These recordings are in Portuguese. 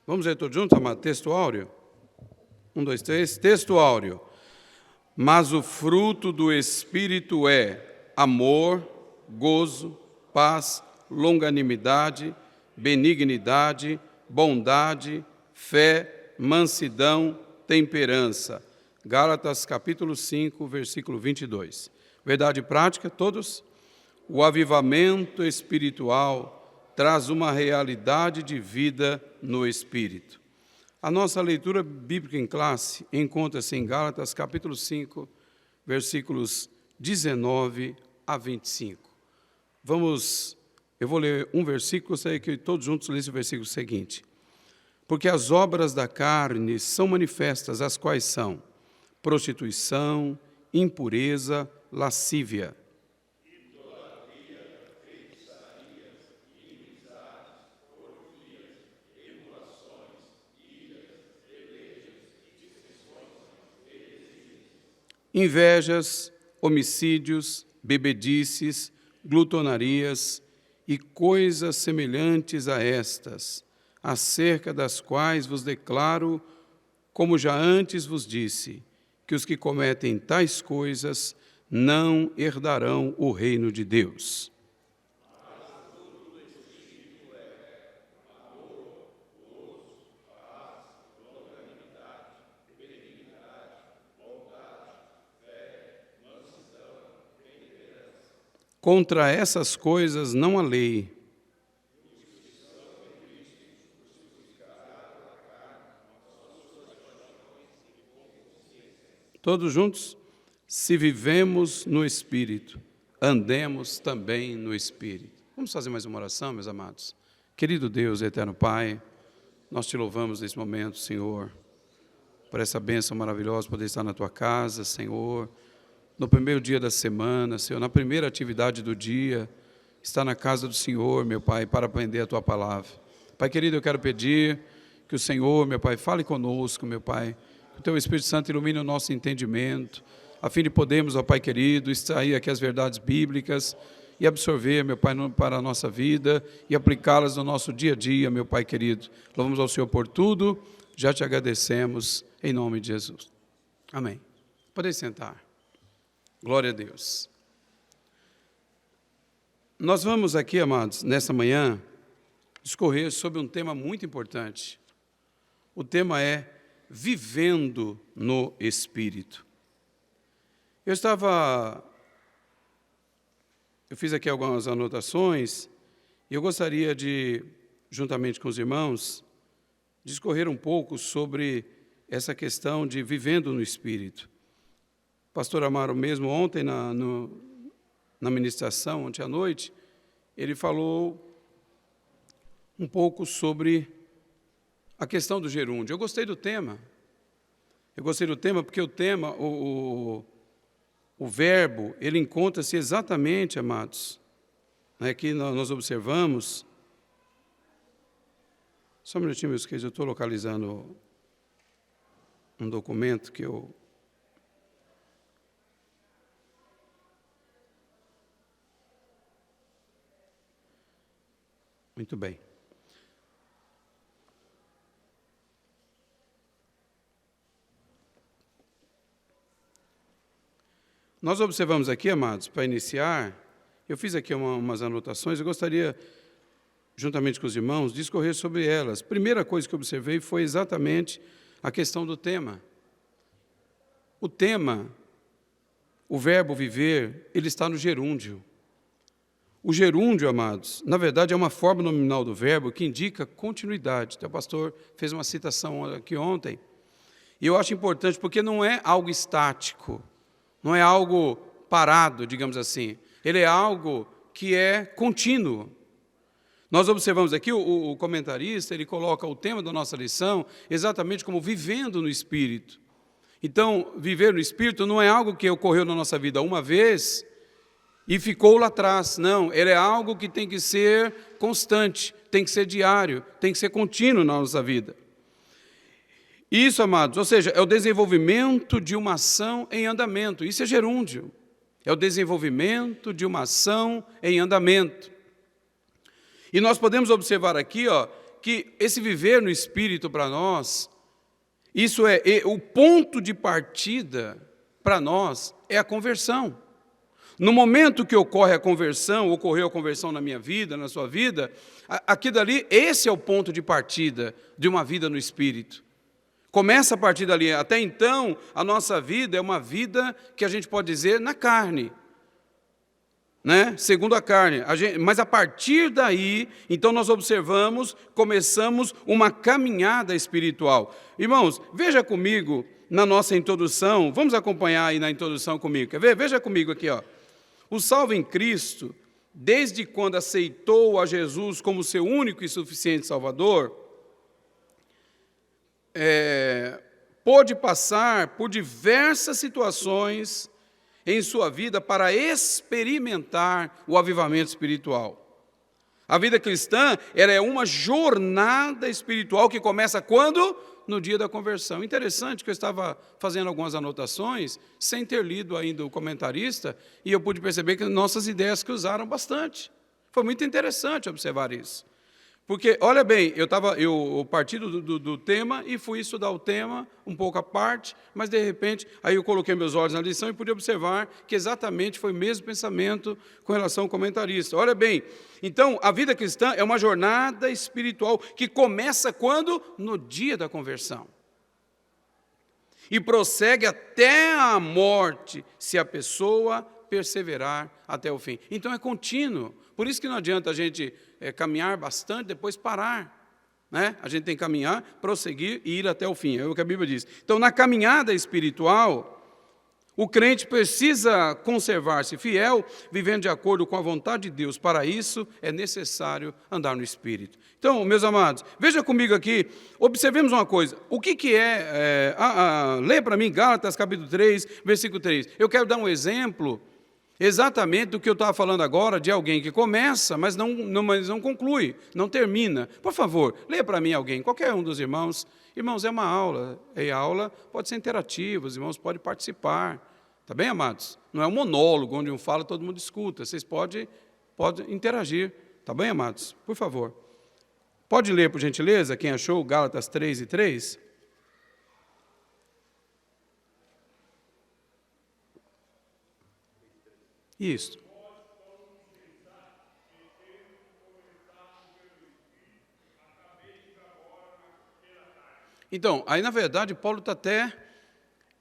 Vamos ler todos juntos, amado? Texto áureo. 1, 2, 3. Texto áureo. Mas o fruto do Espírito é amor, gozo, paz, longanimidade, benignidade, bondade, fé, mansidão, temperança. Gálatas capítulo 5, versículo 22. Verdade prática, todos? O avivamento espiritual traz uma realidade de vida no Espírito. A nossa leitura bíblica em classe encontra-se em Gálatas capítulo 5, versículos 19 a 25. Eu vou ler um versículo, gostaria que todos juntos lessem o versículo seguinte. Porque as obras da carne são manifestas, as quais são prostituição, impureza, lascívia, invejas, homicídios, bebedices, glutonarias e coisas semelhantes a estas, acerca das quais vos declaro, como já antes vos disse, que os que cometem tais coisas não herdarão o reino de Deus. Contra essas coisas não há lei. Todos juntos? Se vivemos no Espírito, andemos também no Espírito. Vamos fazer mais uma oração, meus amados? Querido Deus, eterno Pai, nós te louvamos nesse momento, Senhor, por essa bênção maravilhosa, poder estar na tua casa, Senhor, no primeiro dia da semana, Senhor, na primeira atividade do dia, estar na casa do Senhor, meu Pai, para aprender a tua palavra. Pai querido, eu quero pedir que o Senhor, meu Pai, fale conosco, meu Pai, que o teu Espírito Santo ilumine o nosso entendimento, a fim de podermos, ó Pai querido, extrair aqui as verdades bíblicas e absorver, meu Pai, para a nossa vida e aplicá-las no nosso dia a dia, meu Pai querido. Louvamos ao Senhor por tudo, já te agradecemos, em nome de Jesus. Amém. Podem sentar. Glória a Deus. Nós vamos aqui, amados, nessa manhã, discorrer sobre um tema muito importante. O tema é vivendo no Espírito. Eu fiz aqui algumas anotações e eu gostaria de, juntamente com os irmãos, discorrer um pouco sobre essa questão de vivendo no Espírito. O pastor Amaro mesmo ontem na ministração, ontem à noite, ele falou um pouco sobre a questão do gerúndio. Eu gostei do tema. Porque o tema, o verbo, ele encontra-se exatamente, amados, aqui nós observamos, só um minutinho, meus queridos, eu estou localizando um documento que eu... Muito bem. Nós observamos aqui, amados, para iniciar, eu fiz aqui umas anotações, eu gostaria, juntamente com os irmãos, discorrer sobre elas. Primeira coisa que eu observei foi exatamente a questão do tema. O tema, o verbo viver, ele está no gerúndio. O gerúndio, amados, na verdade é uma forma nominal do verbo que indica continuidade. O pastor fez uma citação aqui ontem. E eu acho importante porque não é algo estático, não é algo parado, digamos assim. Ele é algo que é contínuo. Nós observamos aqui, o comentarista, ele coloca o tema da nossa lição exatamente como vivendo no Espírito. Então, viver no Espírito não é algo que ocorreu na nossa vida uma vez e ficou lá atrás. Não, ele é algo que tem que ser constante, tem que ser diário, tem que ser contínuo na nossa vida. Isso, amados, ou seja, é o desenvolvimento de uma ação em andamento. Isso é gerúndio. É o desenvolvimento de uma ação em andamento. E nós podemos observar aqui, que esse viver no Espírito para nós, isso é o ponto de partida para nós é a conversão. No momento que ocorreu a conversão na minha vida, na sua vida, aquilo dali, esse é o ponto de partida de uma vida no Espírito. Começa a partir dali. Até então, a nossa vida é uma vida que a gente pode dizer na carne, né? Segundo a carne. Mas a partir daí, então nós começamos uma caminhada espiritual. Irmãos, veja comigo na nossa introdução, vamos acompanhar aí na introdução comigo, quer ver? Veja comigo aqui, ó. O salvo em Cristo, desde quando aceitou a Jesus como seu único e suficiente Salvador, pôde passar por diversas situações em sua vida para experimentar o avivamento espiritual. A vida cristã é uma jornada espiritual que começa quando? No dia da conversão. Interessante que eu estava fazendo algumas anotações, sem ter lido ainda o comentarista, e eu pude perceber que nossas ideias cruzaram bastante. Foi muito interessante observar isso. Porque, olha bem, eu parti do tema e fui estudar o tema um pouco à parte, mas, de repente, aí eu coloquei meus olhos na lição e pude observar que exatamente foi o mesmo pensamento com relação ao comentarista. Olha bem, então, a vida cristã é uma jornada espiritual que começa quando? No dia da conversão. E prossegue até a morte, se a pessoa perseverar até o fim. Então, é contínuo. Por isso que não adianta a gente caminhar bastante, depois parar, né? A gente tem que caminhar, prosseguir e ir até o fim, é o que a Bíblia diz. Então, na caminhada espiritual, o crente precisa conservar-se fiel, vivendo de acordo com a vontade de Deus. Para isso, é necessário andar no Espírito. Então, meus amados, veja comigo aqui, observemos uma coisa. O que lê para mim Gálatas, capítulo 3, versículo 3. Eu quero dar um exemplo exatamente do que eu estava falando agora, de alguém que começa, mas não conclui, não termina. Por favor, leia para mim alguém, qualquer um dos irmãos. Irmãos, é uma aula, e a aula pode ser interativa, os irmãos podem participar. Tá bem, amados? Não é um monólogo, onde um fala e todo mundo escuta. Vocês podem interagir. Tá bem, amados? Por favor. Pode ler, por gentileza, quem achou Gálatas 3 e 3? Isso. Então, aí na verdade Paulo está até,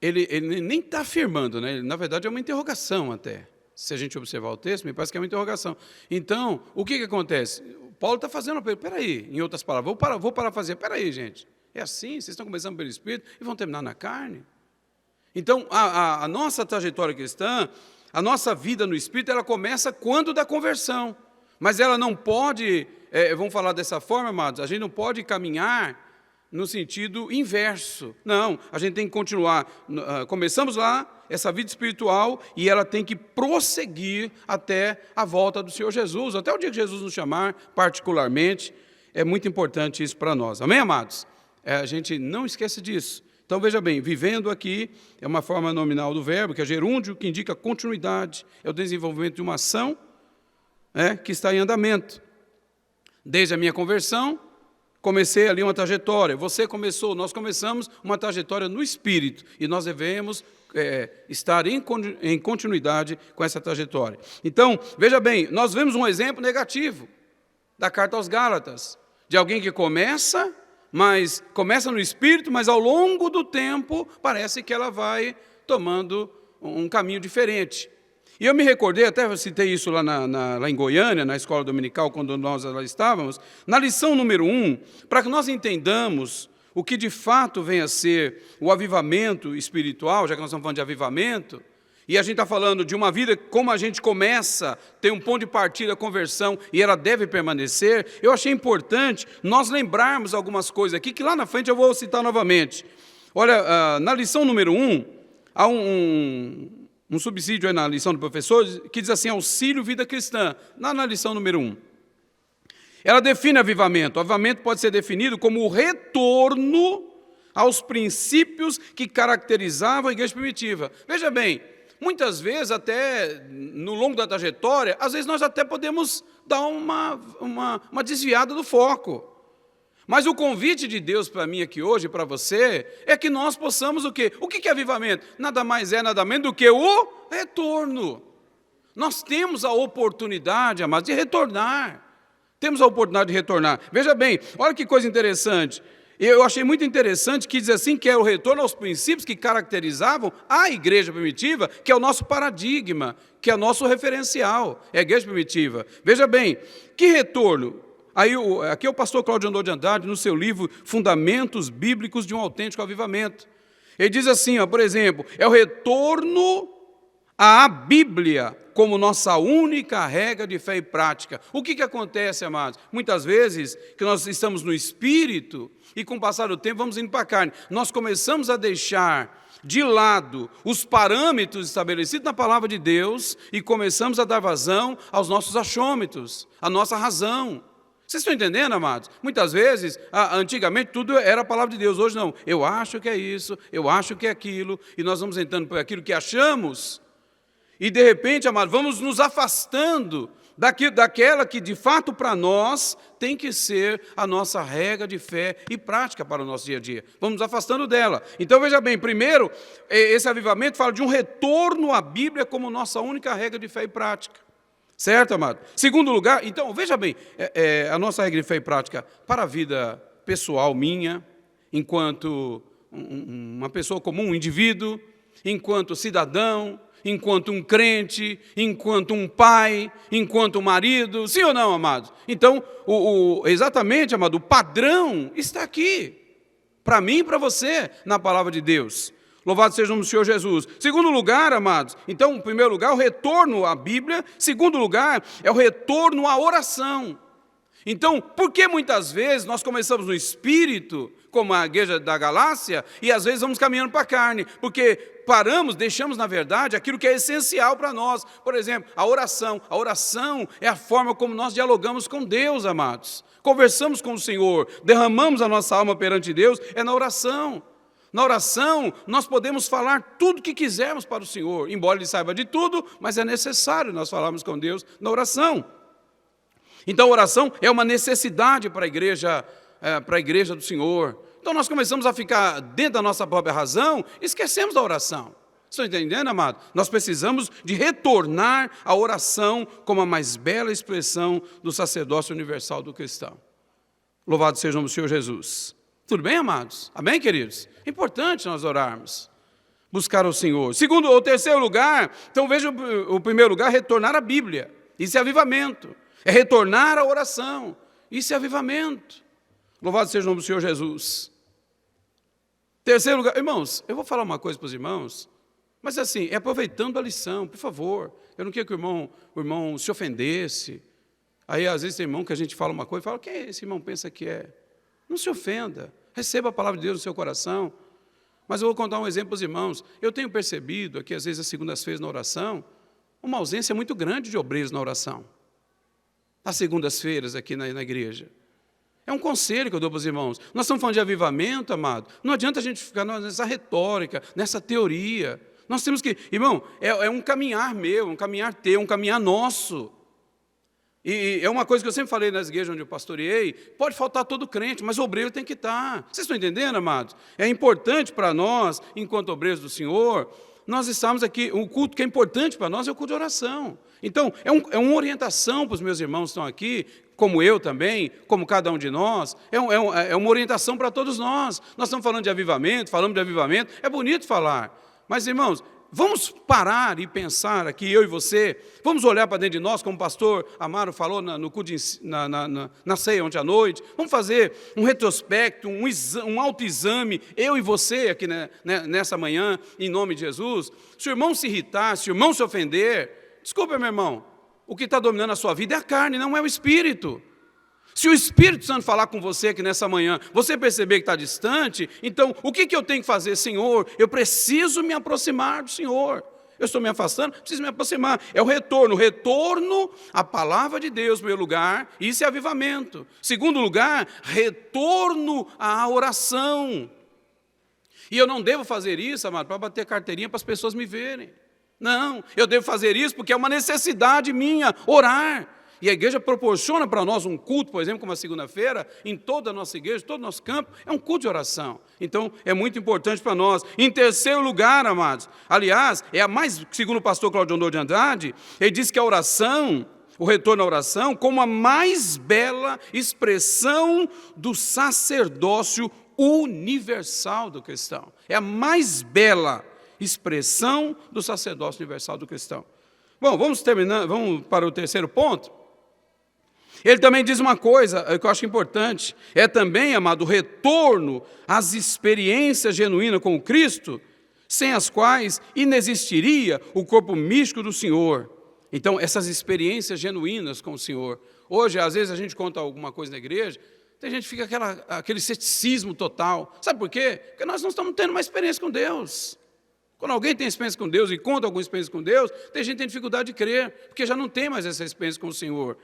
ele nem está afirmando, né? Na verdade é uma interrogação até. Se a gente observar o texto, me parece que é uma interrogação. Então, o que acontece? Paulo está fazendo uma pergunta, peraí, em outras palavras, vou parafasear, peraí, gente, é assim, vocês estão começando pelo Espírito e vão terminar na carne? Então, a nossa trajetória cristã, a nossa vida no Espírito, ela começa quando da conversão. Mas ela não pode, vamos falar dessa forma, amados, a gente não pode caminhar no sentido inverso. Não, a gente tem que continuar. Começamos lá, essa vida espiritual, e ela tem que prosseguir até a volta do Senhor Jesus, até o dia que Jesus nos chamar, particularmente. É muito importante isso para nós. Amém, amados? A gente não esquece disso. Então, veja bem, vivendo aqui é uma forma nominal do verbo, que é gerúndio, que indica continuidade, é o desenvolvimento de uma ação que está em andamento. Desde a minha conversão, comecei ali uma trajetória, nós começamos uma trajetória no Espírito, e nós devemos estar em continuidade com essa trajetória. Então, veja bem, nós vemos um exemplo negativo da carta aos Gálatas, de alguém que começa no Espírito, mas ao longo do tempo parece que ela vai tomando um caminho diferente. E eu me recordei, até citei isso lá em Goiânia, na escola dominical, quando nós lá estávamos, na lição número 1, para que nós entendamos o que de fato vem a ser o avivamento espiritual, já que nós estamos falando de avivamento, e a gente está falando de uma vida, como a gente começa, tem um ponto de partida, a conversão, e ela deve permanecer. Eu achei importante nós lembrarmos algumas coisas aqui, que lá na frente eu vou citar novamente. Olha, na lição número 1, há um subsídio aí na lição do professor, que diz assim, auxílio vida cristã, na lição número 1. Ela define avivamento. O avivamento pode ser definido como o retorno aos princípios que caracterizavam a igreja primitiva. Veja bem, muitas vezes, até no longo da trajetória, às vezes nós até podemos dar uma desviada do foco. Mas o convite de Deus para mim aqui hoje, para você, é que nós possamos o quê? O que é avivamento? Nada mais é, nada menos do que o retorno. Nós temos a oportunidade, amados, de retornar. Temos a oportunidade de retornar. Veja bem, olha que coisa interessante. Eu achei muito interessante que diz assim, que é o retorno aos princípios que caracterizavam a igreja primitiva, que é o nosso paradigma, que é o nosso referencial, é a igreja primitiva. Veja bem, que retorno? Aqui é o pastor Cláudio Andor de Andrade, no seu livro Fundamentos Bíblicos de um Autêntico Avivamento. Ele diz assim, por exemplo, é o retorno à Bíblia como nossa única regra de fé e prática. O que acontece, amados? Muitas vezes que nós estamos no Espírito e com o passar do tempo vamos indo para a carne. Nós começamos a deixar de lado os parâmetros estabelecidos na palavra de Deus e começamos a dar vazão aos nossos achômetros, à nossa razão. Vocês estão entendendo, amados? Muitas vezes, antigamente, tudo era a palavra de Deus. Hoje não. Eu acho que é isso, eu acho que é aquilo, e nós vamos entrando por aquilo que achamos, e de repente, amados, vamos nos afastando daquela que, de fato, para nós, tem que ser a nossa regra de fé e prática para o nosso dia a dia. Vamos nos afastando dela. Então, veja bem, primeiro, esse avivamento fala de um retorno à Bíblia como nossa única regra de fé e prática. Certo, amado? Segundo lugar, então, veja bem, a nossa regra de fé e prática para a vida pessoal minha, enquanto uma pessoa comum, um indivíduo, enquanto cidadão, enquanto um crente, enquanto um pai, enquanto um marido, sim ou não, amados? Então, exatamente, amado, o padrão está aqui, para mim e para você, na palavra de Deus. Louvado seja o Senhor Jesus. Segundo lugar, amados, então, em primeiro lugar, o retorno à Bíblia. Segundo lugar, é o retorno à oração. Então, por que muitas vezes nós começamos no Espírito, como a igreja da Galácia, e às vezes vamos caminhando para a carne? Porque deixamos, na verdade, aquilo que é essencial para nós. Por exemplo, a oração. A oração é a forma como nós dialogamos com Deus, amados. Conversamos com o Senhor, derramamos a nossa alma perante Deus, é na oração. Na oração, nós podemos falar tudo o que quisermos para o Senhor, embora Ele saiba de tudo, mas é necessário nós falarmos com Deus na oração. Então, a oração é uma necessidade para a igreja do Senhor. Então, nós começamos a ficar dentro da nossa própria razão, esquecemos da oração. Estão entendendo, amado? Nós precisamos de retornar à oração como a mais bela expressão do sacerdócio universal do cristão. Louvado seja o nome do Senhor Jesus. Tudo bem, amados? Amém, queridos? É importante nós orarmos, buscar o Senhor. Segundo ou terceiro lugar, então veja o primeiro lugar, retornar à Bíblia. Isso é avivamento. É retornar à oração. Isso é avivamento. Louvado seja o nome do Senhor Jesus. Terceiro lugar, irmãos, eu vou falar uma coisa para os irmãos, mas assim, aproveitando a lição, por favor. Eu não queria que o irmão se ofendesse. Aí, às vezes, tem irmão que a gente fala uma coisa e fala, o que esse irmão pensa que é? Não se ofenda. Receba a palavra de Deus no seu coração. Mas eu vou contar um exemplo para os irmãos. Eu tenho percebido aqui, às vezes, as segundas-feiras na oração, uma ausência muito grande de obreiros na oração. Às segundas-feiras aqui na igreja. É um conselho que eu dou para os irmãos. Nós estamos falando de avivamento, amado. Não adianta a gente ficar nessa retórica, nessa teoria. Nós temos que... Irmão, é um caminhar meu, um caminhar teu, um caminhar nosso. E é uma coisa que eu sempre falei nas igrejas onde eu pastoreei, pode faltar todo crente, mas o obreiro tem que estar. Vocês estão entendendo, amados? É importante para nós, enquanto obreiros do Senhor, nós estamos aqui, o culto que é importante para nós é o culto de oração. Então, é uma orientação para os meus irmãos que estão aqui, como eu também, como cada um de nós, é uma orientação para todos nós. Nós estamos falando de avivamento, falamos de avivamento, é bonito falar, mas, irmãos, vamos parar e pensar aqui, eu e você, vamos olhar para dentro de nós, como o pastor Amaro falou no culto na ceia ontem à noite, vamos fazer um retrospecto, um autoexame, eu e você aqui nessa manhã, em nome de Jesus. Se o irmão se irritar, se o irmão se ofender, desculpa, meu irmão, o que está dominando a sua vida é a carne, não é o Espírito. Se o Espírito Santo falar com você aqui nessa manhã, você perceber que está distante, então, o que eu tenho que fazer? Senhor, eu preciso me aproximar do Senhor. Eu estou me afastando, preciso me aproximar. É o retorno à palavra de Deus, em primeiro lugar, isso é avivamento. Segundo lugar, retorno à oração. E eu não devo fazer isso, amado, para bater carteirinha para as pessoas me verem. Não, eu devo fazer isso porque é uma necessidade minha, orar. E a igreja proporciona para nós um culto, por exemplo, como a segunda-feira, em toda a nossa igreja, todo o nosso campo, é um culto de oração. Então, é muito importante para nós. Em terceiro lugar, amados, aliás, é a mais, segundo o pastor Claudio Honor de Andrade, ele diz que a oração, o retorno à oração, como a mais bela expressão do sacerdócio universal do cristão. É a mais bela expressão do sacerdócio universal do cristão. Bom, vamos para o terceiro ponto. Ele também diz uma coisa que eu acho importante, é também, amado, o retorno às experiências genuínas com Cristo, sem as quais inexistiria o corpo místico do Senhor. Então, essas experiências genuínas com o Senhor. Hoje, às vezes, a gente conta alguma coisa na igreja, tem gente que fica aquele ceticismo total. Sabe por quê? Porque nós não estamos tendo uma experiência com Deus. Quando alguém tem experiência com Deus e conta alguma experiência com Deus, tem gente que tem dificuldade de crer, porque já não tem mais essa experiência com o Senhor.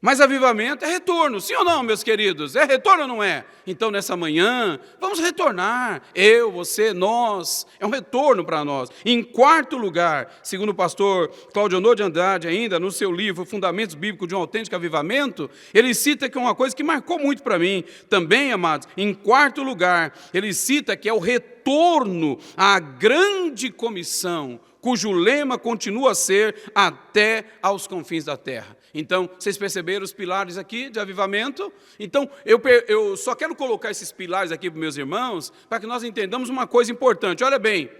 Mas avivamento é retorno, sim ou não, meus queridos? É retorno ou não é? Então, nessa manhã, vamos retornar. Eu, você, nós. É um retorno para nós. Em quarto lugar, segundo o pastor Claudio Honor de Andrade, ainda no seu livro Fundamentos Bíblicos de um Autêntico Avivamento, ele cita que é uma coisa que marcou muito para mim. Também, amados, em quarto lugar, ele cita que é o retorno à grande comissão, cujo lema continua a ser até aos confins da terra. Então, vocês perceberam os pilares aqui de avivamento? Então, eu só quero colocar esses pilares aqui para os meus irmãos, para que nós entendamos uma coisa importante. Olha bem,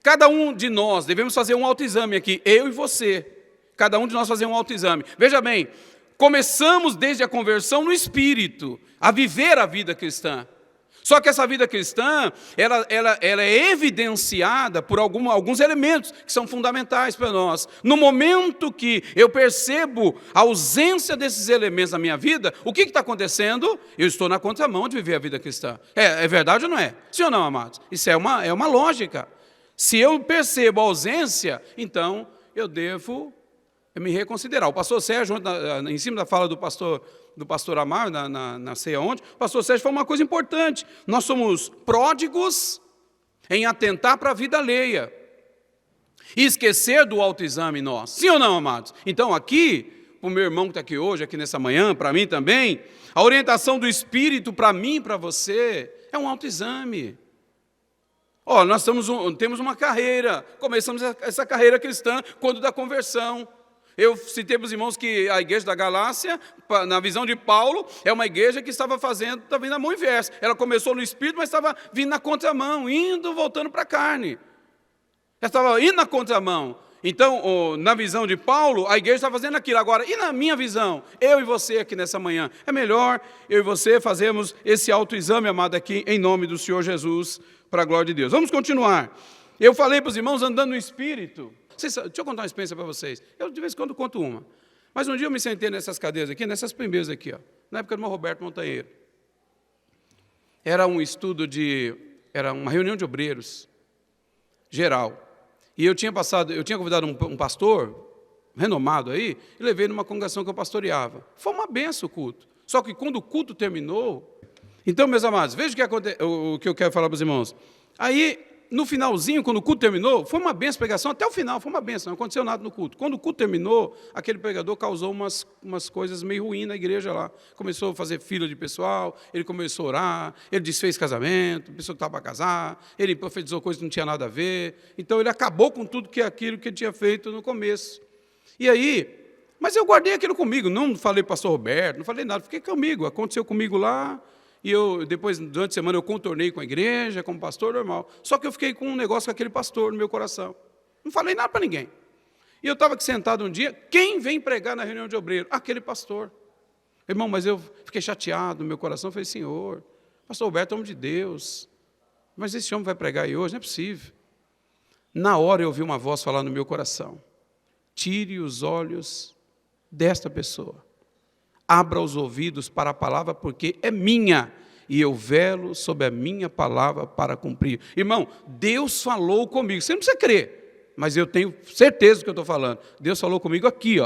cada um de nós devemos fazer um autoexame aqui, eu e você. Cada um de nós fazer um autoexame. Veja bem, começamos desde a conversão no espírito, a viver a vida cristã. Só que essa vida cristã, ela é evidenciada por alguns elementos que são fundamentais para nós. No momento que eu percebo a ausência desses elementos na minha vida, o que está acontecendo? Eu estou na contramão de viver a vida cristã. É verdade ou não é? Sim ou não, amados? Isso é uma lógica. Se eu percebo a ausência, então eu devo me reconsiderar. O pastor Sérgio, em cima da fala do pastor Amar, na ceia ontem, o pastor Sérgio falou uma coisa importante. Nós somos pródigos em atentar para a vida alheia e esquecer do autoexame nós. Sim ou não, amados? Então, aqui, para o meu irmão que está aqui hoje, aqui nessa manhã, para mim também, a orientação do Espírito para mim e para você é um autoexame. Nós temos uma carreira, começamos essa carreira cristã quando da conversão. Eu citei para os irmãos que a igreja da Galácia, na visão de Paulo, é uma igreja que estava vindo na mão inversa. Ela começou no espírito, mas estava vindo na contramão, voltando para a carne. Ela estava indo na contramão. Então, na visão de Paulo, a igreja está fazendo aquilo. Agora, e na minha visão? Eu e você aqui nessa manhã. É melhor eu e você fazermos esse autoexame, amado, aqui, em nome do Senhor Jesus, para a glória de Deus. Vamos continuar. Eu falei para os irmãos andando no espírito. Deixa eu contar uma experiência para vocês. Eu, de vez em quando, conto uma. Mas um dia eu me sentei nessas cadeiras aqui, nessas primeiras aqui, na época do irmão Roberto Montanheiro. Era um era uma reunião de obreiros, geral. E eu tinha convidado um pastor, renomado aí, e levei numa congregação que eu pastoreava. Foi uma benção o culto. Só que quando o culto terminou... Então, meus amados, veja o que eu quero falar para os irmãos. Aí... No finalzinho, quando o culto terminou, foi uma benção a pregação, até o final foi uma benção, não aconteceu nada no culto. Quando o culto terminou, aquele pregador causou umas coisas meio ruins na igreja lá. Começou a fazer fila de pessoal, ele começou a orar, ele desfez casamento, pessoa que estava para casar, ele profetizou coisas que não tinha nada a ver. Então, ele acabou com tudo aquilo que ele tinha feito no começo. E aí, mas eu guardei aquilo comigo, não falei para o pastor Roberto, não falei nada, fiquei comigo, aconteceu comigo lá. E depois, durante a semana, eu contornei com a igreja, como pastor normal. Só que eu fiquei com um negócio com aquele pastor no meu coração. Não falei nada para ninguém. E eu estava aqui sentado um dia, quem vem pregar na reunião de obreiro? Aquele pastor. Irmão, mas eu fiquei chateado no meu coração. Falei, Senhor, pastor Roberto é homem de Deus. Mas esse homem vai pregar aí hoje? Não é possível. Na hora eu ouvi uma voz falar no meu coração. Tire os olhos desta pessoa. Abra os ouvidos para a palavra, porque é minha, e eu velo sobre a minha palavra para cumprir. Irmão, Deus falou comigo, você não precisa crer, mas eu tenho certeza do que eu estou falando. Deus falou comigo aqui,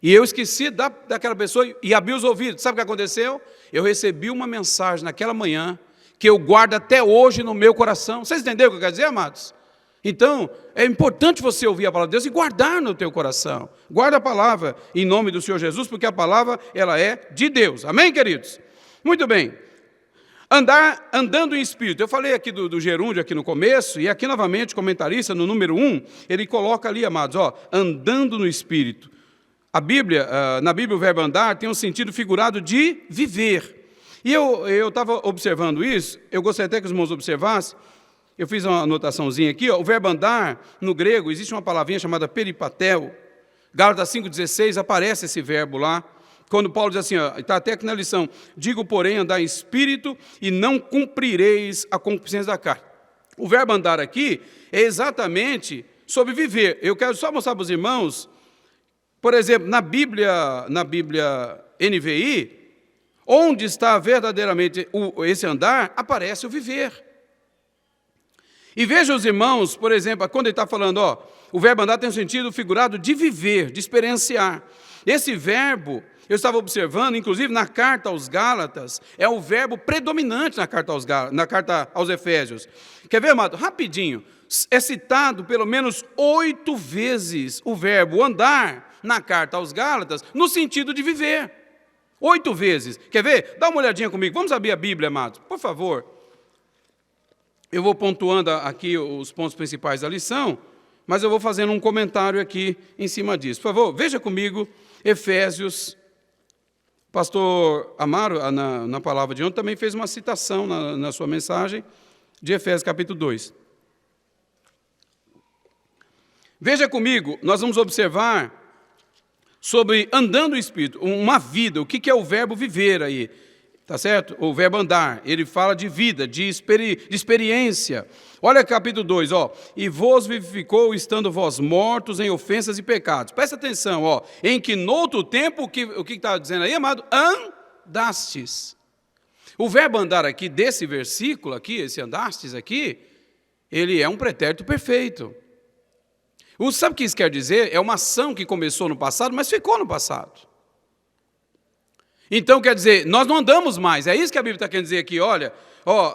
e eu esqueci daquela pessoa e abri os ouvidos. Sabe o que aconteceu? Eu recebi uma mensagem naquela manhã, que eu guardo até hoje no meu coração. Vocês entenderam o que eu quero dizer, amados? Então, é importante você ouvir a palavra de Deus e guardar no teu coração. Guarda a palavra em nome do Senhor Jesus, porque a palavra, ela é de Deus. Amém, queridos? Muito bem. Andando em espírito. Eu falei aqui do gerúndio aqui no começo, e aqui novamente o comentarista, no número 1, ele coloca ali, amados, andando no espírito. Na Bíblia o verbo andar tem um sentido figurado de viver. E eu estava observando isso, eu gostaria até que os irmãos observassem. Eu fiz uma anotaçãozinha aqui, o verbo andar, no grego, existe uma palavrinha chamada peripatel. Gálatas 5,16, aparece esse verbo lá, quando Paulo diz assim, está até aqui na lição, digo, porém, andar em espírito e não cumprireis a concupiscência da carne. O verbo andar aqui é exatamente sobre viver. Eu quero só mostrar para os irmãos, por exemplo, na Bíblia NVI, onde está verdadeiramente esse andar, aparece o viver. E veja os irmãos, por exemplo, quando ele está falando, o verbo andar tem um sentido figurado de viver, de experienciar. Esse verbo, eu estava observando, inclusive na carta aos Gálatas, é o verbo predominante na carta aos Efésios. Quer ver, amado? Rapidinho. É citado pelo menos 8 vezes o verbo andar na carta aos Gálatas, no sentido de viver. 8 vezes. Quer ver? Dá uma olhadinha comigo. Vamos abrir a Bíblia, amados, por favor. Eu vou pontuando aqui os pontos principais da lição, mas eu vou fazendo um comentário aqui em cima disso. Por favor, veja comigo Efésios. Pastor Amaro, na palavra de ontem, também fez uma citação na sua mensagem de Efésios capítulo 2. Veja comigo, nós vamos observar sobre andando o Espírito, uma vida. O que é o verbo viver aí? Tá certo? O verbo andar, ele fala de vida, de experiência. Olha capítulo 2, e vos vivificou estando vós mortos em ofensas e pecados. Presta atenção, em que noutro tempo, o que está dizendo aí, amado? Andastes. O verbo andar aqui, desse versículo aqui, esse andastes aqui, ele é um pretérito perfeito. Sabe o que isso quer dizer? É uma ação que começou no passado, mas ficou no passado. Então, quer dizer, nós não andamos mais, é isso que a Bíblia está querendo dizer aqui, olha,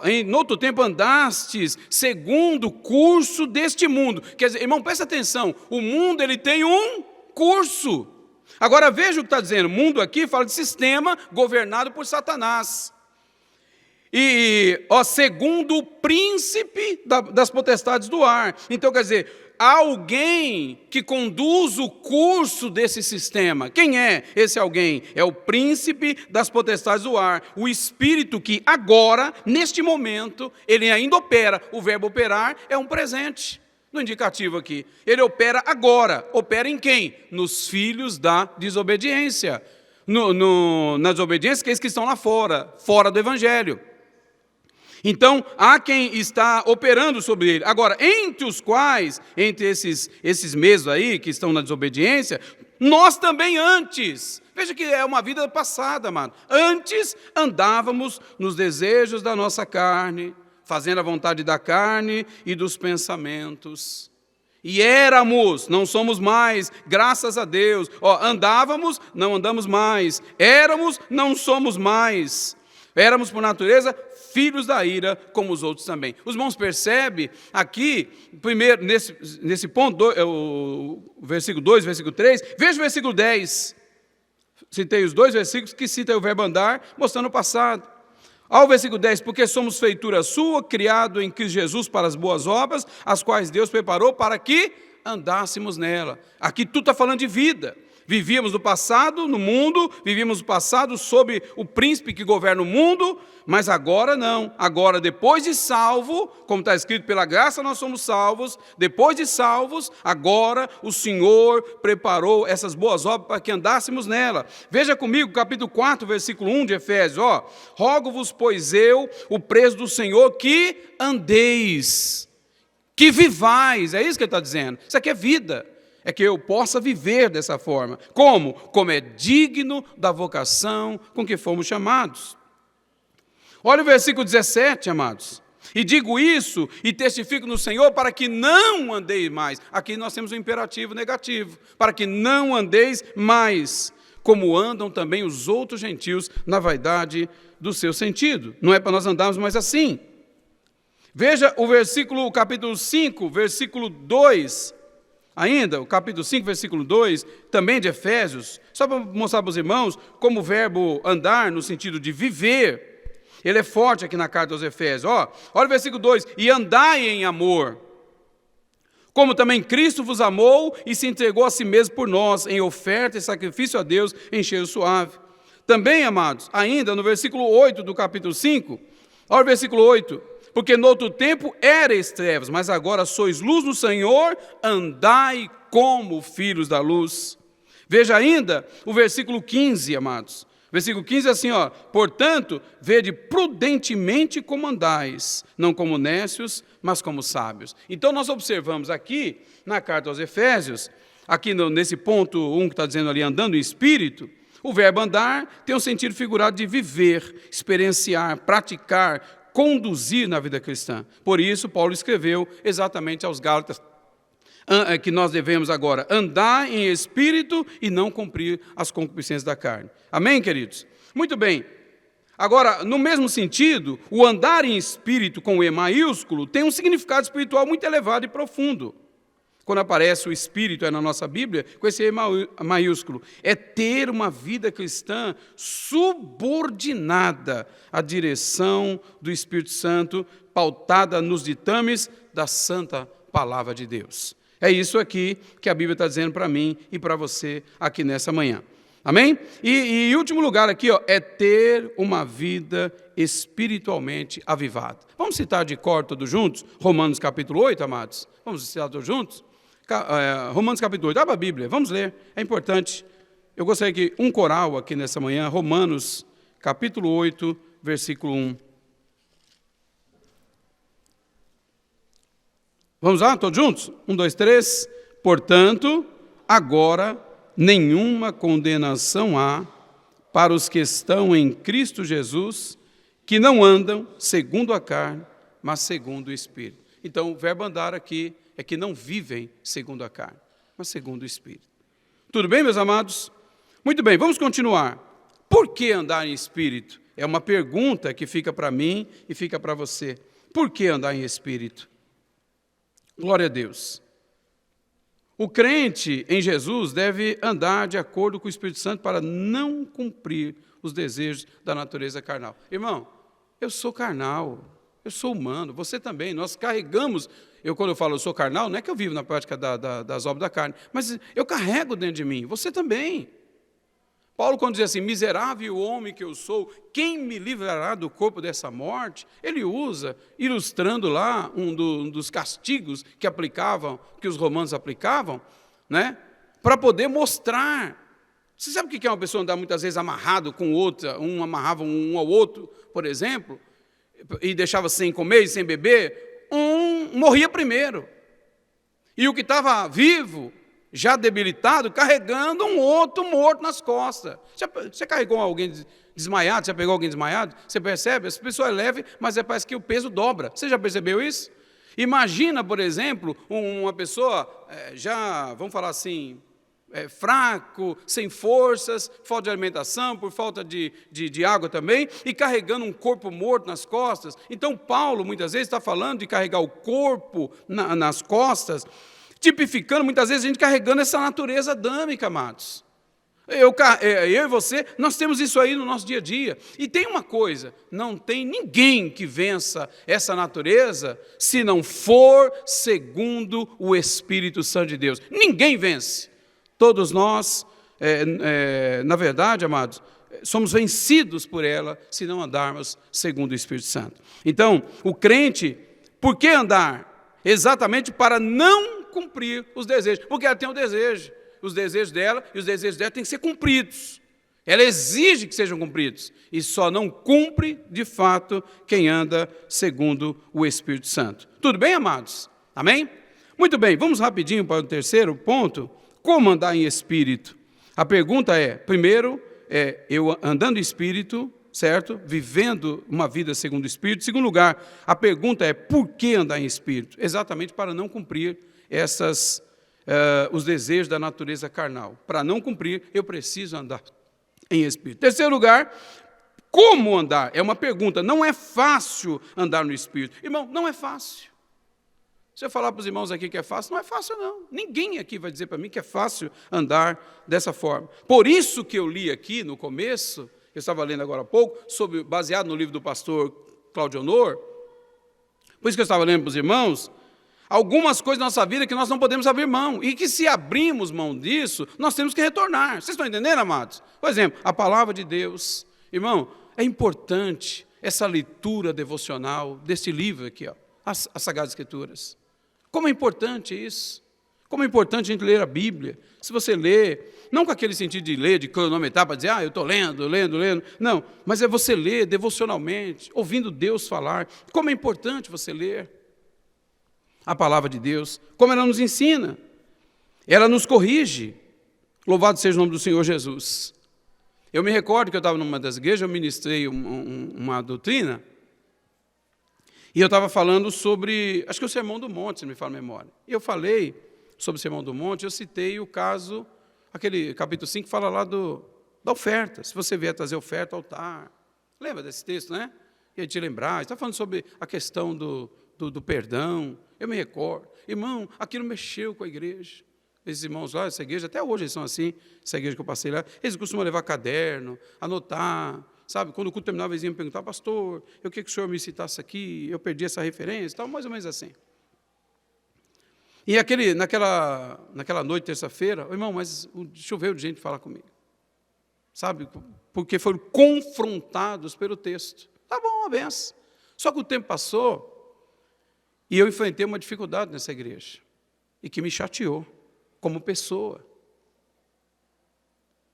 em outro tempo andastes segundo o curso deste mundo. Quer dizer, irmão, presta atenção, o mundo ele tem um curso. Agora veja o que está dizendo, o mundo aqui fala de sistema governado por Satanás. E, segundo o príncipe das potestades do ar. Então, quer dizer, há alguém que conduz o curso desse sistema. Quem é esse alguém? É o príncipe das potestades do ar, o espírito que agora, neste momento, ele ainda opera. O verbo operar é um presente, no indicativo aqui. Ele opera agora. Opera em quem? Nos filhos da desobediência. Na desobediência, aqueles que estão lá fora do evangelho. Então, há quem está operando sobre ele. Agora, entre esses meses aí, que estão na desobediência, nós também antes. Veja que é uma vida passada, amado. Antes andávamos nos desejos da nossa carne, fazendo a vontade da carne e dos pensamentos. E éramos, não somos mais, graças a Deus. Andávamos, não andamos mais. Éramos, não somos mais. Éramos, por natureza, filhos da ira, como os outros também. Os irmãos percebem aqui, primeiro, nesse ponto, o versículo 2, versículo 3, veja o versículo 10. Citei os 2 versículos que citam o verbo andar, mostrando o passado. Ao versículo 10, porque somos feitura sua, criado em Cristo Jesus para as boas obras, as quais Deus preparou para que andássemos nela. Aqui tudo está falando de vida. Vivíamos no passado, no mundo, vivíamos no passado sob o príncipe que governa o mundo, mas agora não. Agora, depois de salvo, como está escrito, pela graça nós somos salvos, depois de salvos, agora o Senhor preparou essas boas obras para que andássemos nela. Veja comigo, capítulo 4, versículo 1 de Efésios, rogo-vos, pois eu, o preso do Senhor, que andeis, que vivais, é isso que ele está dizendo, isso aqui é vida. É que eu possa viver dessa forma. Como? Como é digno da vocação com que fomos chamados. Olha o versículo 17, amados. E digo isso e testifico no Senhor para que não andeis mais. Aqui nós temos um imperativo negativo. Para que não andeis mais, como andam também os outros gentios na vaidade do seu sentido. Não é para nós andarmos mais assim. Veja o capítulo 5, versículo 2, ainda, o capítulo 5, versículo 2, também de Efésios, só para mostrar para os irmãos como o verbo andar, no sentido de viver, ele é forte aqui na carta aos Efésios. Olha o versículo 2, e andai em amor, como também Cristo vos amou e se entregou a si mesmo por nós, em oferta e sacrifício a Deus em cheiro suave. Também, amados, ainda no versículo 8 do capítulo 5, olha o versículo 8, porque no outro tempo erais trevas, mas agora sois luz no Senhor, andai como filhos da luz. Veja ainda o versículo 15, amados. Versículo 15 é assim, portanto, vede prudentemente como andais, não como nécios, mas como sábios. Então nós observamos aqui, na carta aos Efésios, aqui nesse ponto 1 que está dizendo ali, andando em espírito, o verbo andar tem um sentido figurado de viver, experienciar, praticar, conduzir na vida cristã. Por isso, Paulo escreveu exatamente aos Gálatas que nós devemos agora andar em espírito e não cumprir as concupiscências da carne. Amém, queridos? Muito bem. Agora, no mesmo sentido, o andar em espírito com o E maiúsculo tem um significado espiritual muito elevado e profundo. Quando aparece o Espírito na nossa Bíblia, com esse E maiúsculo, é ter uma vida cristã subordinada à direção do Espírito Santo, pautada nos ditames da Santa Palavra de Deus. É isso aqui que a Bíblia está dizendo para mim e para você aqui nessa manhã. Amém? E em último lugar aqui, é ter uma vida espiritualmente avivada. Vamos citar de cor todos juntos? Romanos capítulo 8, amados? Vamos citar todos juntos? Romanos capítulo 8, abre a Bíblia, vamos ler, é importante. Eu gostaria que um coral aqui nessa manhã, Romanos capítulo 8, versículo 1. Vamos lá, todos juntos? 1, 2, 3. Portanto, agora nenhuma condenação há para os que estão em Cristo Jesus, que não andam segundo a carne, mas segundo o Espírito. Então, o verbo andar aqui é que não vivem segundo a carne, mas segundo o Espírito. Tudo bem, meus amados? Muito bem, vamos continuar. Por que andar em Espírito? É uma pergunta que fica para mim e fica para você. Por que andar em Espírito? Glória a Deus. O crente em Jesus deve andar de acordo com o Espírito Santo para não cumprir os desejos da natureza carnal. Irmão, eu sou carnal, eu sou humano, você também, nós carregamos, quando eu falo eu sou carnal, não é que eu vivo na prática das obras da carne, mas eu carrego dentro de mim, você também. Paulo, quando diz assim, miserável homem que eu sou, quem me livrará do corpo dessa morte? Ele usa, ilustrando lá um dos castigos que os romanos aplicavam, né, para poder mostrar. Você sabe o que é uma pessoa andar muitas vezes amarrado com outra, amarrava um ao outro, por exemplo, e deixava sem comer e sem beber? Um morria primeiro. E o que estava vivo, já debilitado, carregando um outro morto nas costas. Você carregou alguém desmaiado, já pegou alguém desmaiado? Você percebe? Essa pessoa é leve, mas parece que o peso dobra. Você já percebeu isso? Imagina, por exemplo, uma pessoa vamos falar assim, fraco, sem forças, falta de alimentação, por falta de água também, e carregando um corpo morto nas costas. Então, Paulo, muitas vezes, está falando de carregar o corpo nas costas, tipificando, muitas vezes, a gente carregando essa natureza adâmica, amados. Eu e você, nós temos isso aí no nosso dia a dia. E tem uma coisa, não tem ninguém que vença essa natureza se não for segundo o Espírito Santo de Deus. Ninguém vence. Todos nós, na verdade, amados, somos vencidos por ela se não andarmos segundo o Espírito Santo. Então, o crente, por que andar? Exatamente para não cumprir os desejos, porque ela tem um desejo, os desejos dela, e os desejos dela têm que ser cumpridos. Ela exige que sejam cumpridos, e só não cumpre, de fato, quem anda segundo o Espírito Santo. Tudo bem, amados? Amém? Muito bem, vamos rapidinho para o terceiro ponto. Como andar em espírito? A pergunta é, primeiro, eu andando em espírito, certo? Vivendo uma vida segundo o Espírito. Em segundo lugar, a pergunta é, por que andar em espírito? Exatamente para não cumprir os desejos da natureza carnal. Para não cumprir, eu preciso andar em espírito. Terceiro lugar, Como andar? É uma pergunta. Não é fácil andar no Espírito. Irmão, não é fácil. Se eu falar para os irmãos aqui que é fácil, não é fácil, não. Ninguém aqui vai dizer para mim que é fácil andar dessa forma. Por isso que eu li aqui no começo, eu estava lendo agora há pouco, baseado no livro do pastor Cláudio Honor, por isso que eu estava lendo para os irmãos, algumas coisas da nossa vida que nós não podemos abrir mão, e que se abrimos mão disso, nós temos que retornar. Vocês estão entendendo, amados? Por exemplo, a palavra de Deus. Irmão, é importante essa leitura devocional desse livro aqui, ó, as Sagradas Escrituras. Como é importante isso. Como é importante a gente ler a Bíblia. Se você lê, não com aquele sentido de ler, de cronometrar, para dizer, eu estou lendo. Não, mas é você ler devocionalmente, ouvindo Deus falar. Como é importante você ler a palavra de Deus, como ela nos ensina. Ela nos corrige. Louvado seja o nome do Senhor Jesus. Eu me recordo que eu estava numa das igrejas, eu ministrei uma doutrina, e eu estava falando sobre, acho que o Sermão do Monte, se me fala a memória. E eu falei sobre o Sermão do Monte, eu citei o caso, aquele capítulo 5, fala lá da oferta. Se você vier trazer oferta ao altar. Lembra desse texto, né? E aí te lembrar, está falando sobre a questão do perdão. Eu me recordo. Irmão, aquilo mexeu com a igreja. Esses irmãos lá, essa igreja, até hoje eles são assim, essa igreja que eu passei lá, eles costumam levar caderno, anotar, sabe? Quando o culto terminava, eles iam me perguntar, pastor, eu queria que o senhor me citasse aqui, eu perdi essa referência, tal, mais ou menos assim. E naquela noite, terça-feira, irmão, mas choveu de gente falar comigo, sabe? Porque foram confrontados pelo texto. Tá bom, uma benção. Só que o tempo passou e eu enfrentei uma dificuldade nessa igreja, e que me chateou. Como pessoa.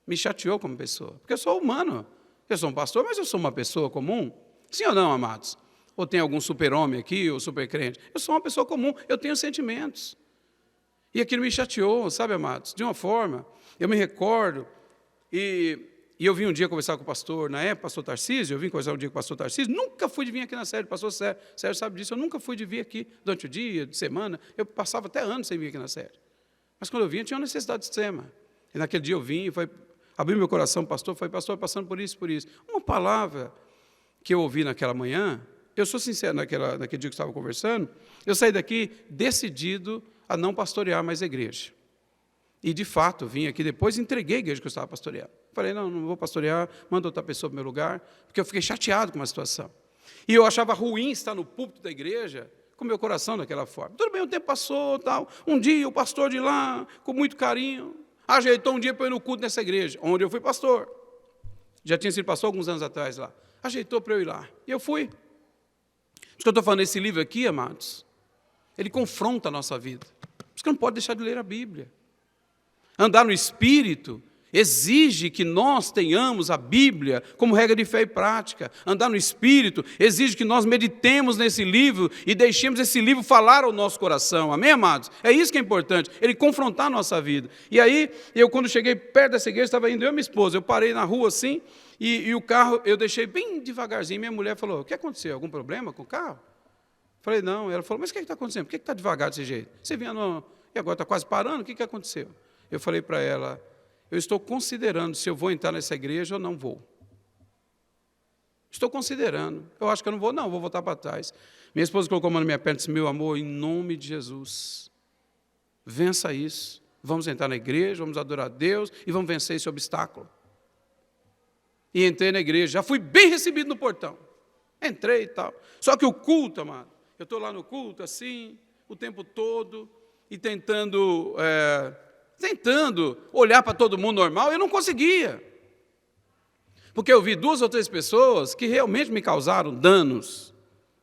Me chateou como pessoa. Porque eu sou humano. Eu sou um pastor, mas eu sou uma pessoa comum. Sim ou não, amados? Ou tem algum super-homem aqui, ou super-crente? Eu sou uma pessoa comum, eu tenho sentimentos. E aquilo me chateou, sabe, amados? De uma forma, eu me recordo, e eu vim um dia conversar com o pastor, na época, pastor Tarcísio, eu vim conversar um dia com o pastor Tarcísio, nunca fui de vir aqui na sede, pastor Sérgio sabe disso, eu nunca fui de vir aqui durante o dia, de semana, eu passava até anos sem vir aqui na sede. Mas quando eu vim, eu tinha uma necessidade extrema. E naquele dia eu vim, abri meu coração, pastor, passando por isso. Uma palavra que eu ouvi naquela manhã, eu sou sincero, naquele dia que eu estava conversando, eu saí daqui decidido a não pastorear mais a igreja. E, de fato, vim aqui depois e entreguei a igreja que eu estava pastoreando. Falei, não vou pastorear, manda outra pessoa para o meu lugar, porque eu fiquei chateado com uma situação. E eu achava ruim estar no púlpito da igreja, com o meu coração daquela forma. Tudo bem, o tempo passou, tal. Um dia o pastor de lá, com muito carinho, ajeitou um dia para eu ir no culto nessa igreja, onde eu fui pastor. Já tinha sido pastor alguns anos atrás lá. Ajeitou para eu ir lá. E eu fui. Por isso que eu estou falando, esse livro aqui, amados, ele confronta a nossa vida. Por isso que não pode deixar de ler a Bíblia. Andar no Espírito exige que nós tenhamos a Bíblia como regra de fé e prática. Andar no Espírito exige que nós meditemos nesse livro e deixemos esse livro falar ao nosso coração. Amém, amados? É isso que é importante, ele confrontar a nossa vida. E aí, quando cheguei perto dessa igreja, estava indo eu e minha esposa, eu parei na rua assim, e o carro eu deixei bem devagarzinho. Minha mulher falou, o que aconteceu? Algum problema com o carro? Falei, não. Ela falou, mas o que está acontecendo? Por que está devagar desse jeito? Você vinha e agora está quase parando? O que aconteceu? Eu falei para ela, eu estou considerando se eu vou entrar nessa igreja ou não vou. Estou considerando. Eu acho que eu não vou voltar para trás. Minha esposa colocou a mão na minha perna e disse, meu amor, em nome de Jesus, vença isso. Vamos entrar na igreja, vamos adorar a Deus e vamos vencer esse obstáculo. E entrei na igreja, já fui bem recebido no portão. Entrei e tal. Só que o culto, amado, eu estou lá no culto assim, o tempo todo, e tentando olhar para todo mundo normal, eu não conseguia. Porque eu vi 2 ou 3 pessoas que realmente me causaram danos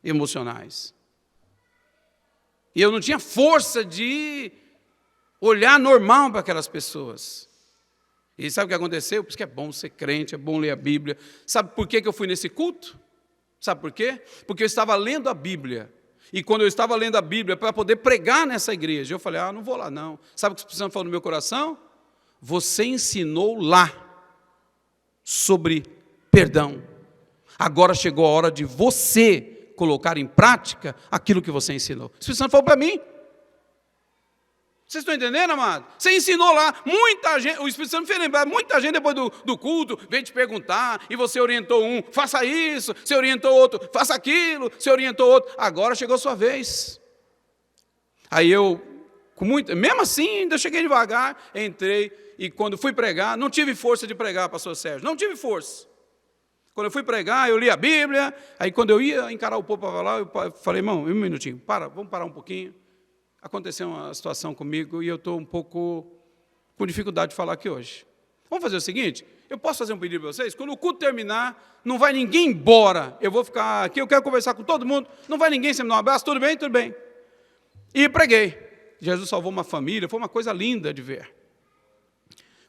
emocionais. E eu não tinha força de olhar normal para aquelas pessoas. E sabe o que aconteceu? Por isso que é bom ser crente, é bom ler a Bíblia. Sabe por que eu fui nesse culto? Sabe por quê? Porque eu estava lendo a Bíblia. E quando eu estava lendo a Bíblia para poder pregar nessa igreja, eu falei, não vou lá não. Sabe o que o Espírito Santo falou no meu coração? Você ensinou lá sobre perdão. Agora chegou a hora de você colocar em prática aquilo que você ensinou. O Espírito Santo falou para mim. Vocês estão entendendo, amado? Você ensinou lá, muita gente, o Espírito Santo fez lembrar, muita gente depois do culto veio te perguntar, e você orientou um, faça isso, você orientou outro, faça aquilo, você orientou outro, agora chegou a sua vez. Aí eu, mesmo assim, ainda cheguei devagar, entrei, e quando fui pregar, não tive força de pregar, pastor Sérgio, não tive força. Quando eu fui pregar, eu li a Bíblia, aí quando eu ia encarar o povo para falar, eu falei, irmão, um minutinho, vamos parar um pouquinho. Aconteceu uma situação comigo e eu estou um pouco com dificuldade de falar aqui hoje. Vamos fazer o seguinte, eu posso fazer um pedido para vocês? Quando o culto terminar, não vai ninguém embora, eu vou ficar aqui, eu quero conversar com todo mundo, não vai ninguém, você me dá um abraço, tudo bem? Tudo bem. E preguei. Jesus salvou uma família, foi uma coisa linda de ver.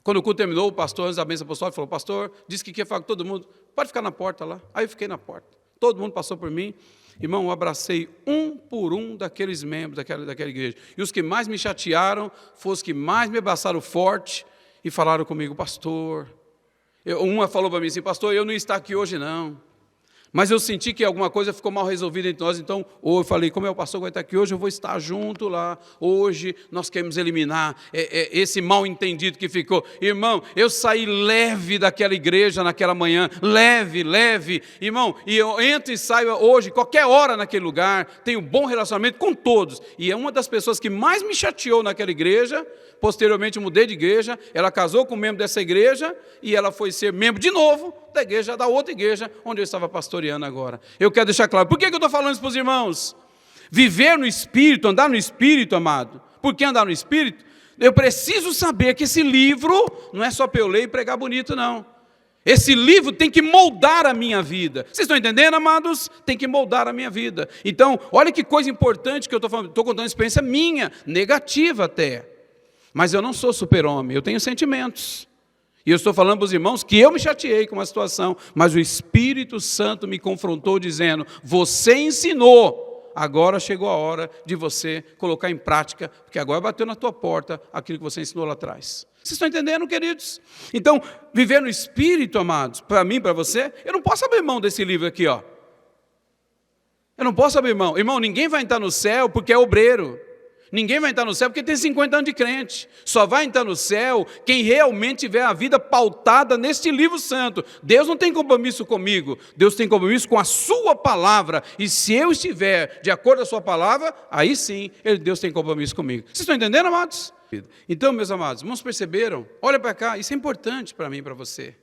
Quando o culto terminou, o pastor, antes da bênção apostólica, falou, pastor, disse que quer falar com todo mundo, pode ficar na porta lá. Aí eu fiquei na porta. Todo mundo passou por mim. Irmão, eu abracei um por um daqueles membros daquela igreja. E os que mais me chatearam foram os que mais me abraçaram forte e falaram comigo, pastor. Uma falou para mim assim, pastor, eu não ia estar aqui hoje não. Mas eu senti que alguma coisa ficou mal resolvida entre nós, então eu falei, como é o pastor que vai estar aqui hoje, eu vou estar junto lá. Hoje nós queremos eliminar esse mal entendido que ficou. Irmão, eu saí leve daquela igreja naquela manhã, leve. Irmão, e eu entro e saio hoje, qualquer hora naquele lugar, tenho bom relacionamento com todos. E é uma das pessoas que mais me chateou naquela igreja. Posteriormente mudei de igreja, ela casou com um membro dessa igreja e ela foi ser membro de novo da outra igreja, onde eu estava pastoreando agora. Eu quero deixar claro, por que eu estou falando isso para os irmãos? Viver no Espírito, andar no Espírito, amado. Por que andar no Espírito? Eu preciso saber que esse livro não é só para eu ler e pregar bonito, não. Esse livro tem que moldar a minha vida. Vocês estão entendendo, amados? Tem que moldar a minha vida. Então, olha que coisa importante que eu estou falando. Estou contando uma experiência minha, negativa até. Mas eu não sou super-homem, eu tenho sentimentos. E eu estou falando para os irmãos que eu me chateei com uma situação, mas o Espírito Santo me confrontou dizendo, você ensinou, agora chegou a hora de você colocar em prática, porque agora bateu na tua porta aquilo que você ensinou lá atrás. Vocês estão entendendo, queridos? Então, viver no Espírito, amados, para mim, para você, eu não posso abrir mão desse livro aqui, ó. Eu não posso abrir mão. Irmão, ninguém vai entrar no céu porque é obreiro. Ninguém vai entrar no céu porque tem 50 anos de crente. Só vai entrar no céu quem realmente tiver a vida pautada neste livro santo. Deus não tem compromisso comigo. Deus tem compromisso com a sua palavra. E se eu estiver de acordo com a sua palavra, aí sim, Deus tem compromisso comigo. Vocês estão entendendo, amados? Então, meus amados, irmãos, perceberam? Olha para cá, isso é importante para mim e para você.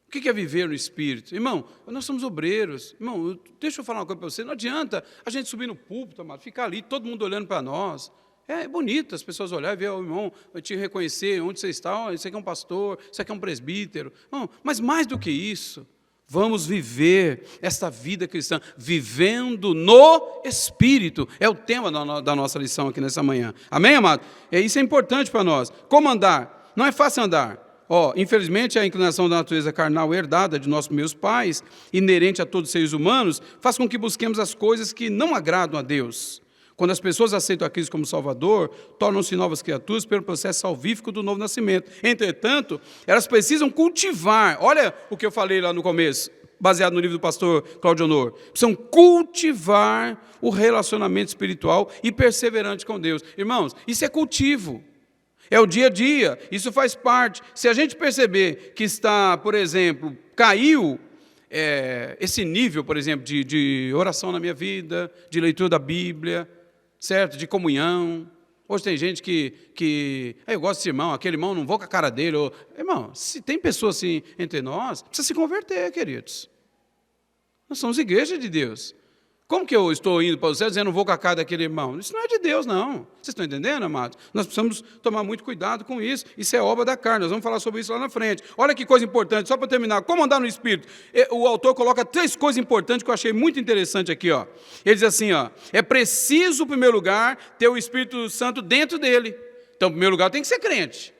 O que é viver no Espírito? Irmão, nós somos obreiros. Irmão, deixa eu falar uma coisa para você. Não adianta a gente subir no púlpito, amado, ficar ali, todo mundo olhando para nós. É bonito as pessoas olharem e ver, oh, irmão, eu te reconhecer, onde você está, oh, você aqui é um pastor, você aqui é um presbítero. Não, mas mais do que isso, vamos viver esta vida cristã, vivendo no Espírito. É o tema da nossa lição aqui nessa manhã. Amém, amado? Isso é importante para nós. Como andar? Não é fácil andar. Infelizmente, a inclinação da natureza carnal herdada de nossos primeiros pais, inerente a todos os seres humanos, faz com que busquemos as coisas que não agradam a Deus. Quando as pessoas aceitam a Cristo como Salvador, tornam-se novas criaturas pelo processo salvífico do novo nascimento. Entretanto, elas precisam cultivar, olha o que eu falei lá no começo, baseado no livro do pastor Cláudio Honor, precisam cultivar o relacionamento espiritual e perseverante com Deus. Irmãos, isso é cultivo. É o dia a dia, isso faz parte. Se a gente perceber que está, por exemplo, caiu esse nível, por exemplo, de oração na minha vida, de leitura da Bíblia, certo? De comunhão. Hoje tem gente que eu gosto desse irmão, aquele irmão, não vou com a cara dele. Irmão, se tem pessoas assim entre nós, precisa se converter, queridos. Nós somos igreja de Deus. Como que eu estou indo para o céu dizendo, não vou com a cara daquele irmão? Isso não é de Deus, não. Vocês estão entendendo, amados? Nós precisamos tomar muito cuidado com isso. Isso é obra da carne. Nós vamos falar sobre isso lá na frente. Olha que coisa importante, só para terminar. Como andar no Espírito? O autor coloca 3 coisas importantes que eu achei muito interessante aqui. Ele diz assim, é preciso, em primeiro lugar, ter o Espírito Santo dentro dele. Então, em primeiro lugar, tem que ser crente.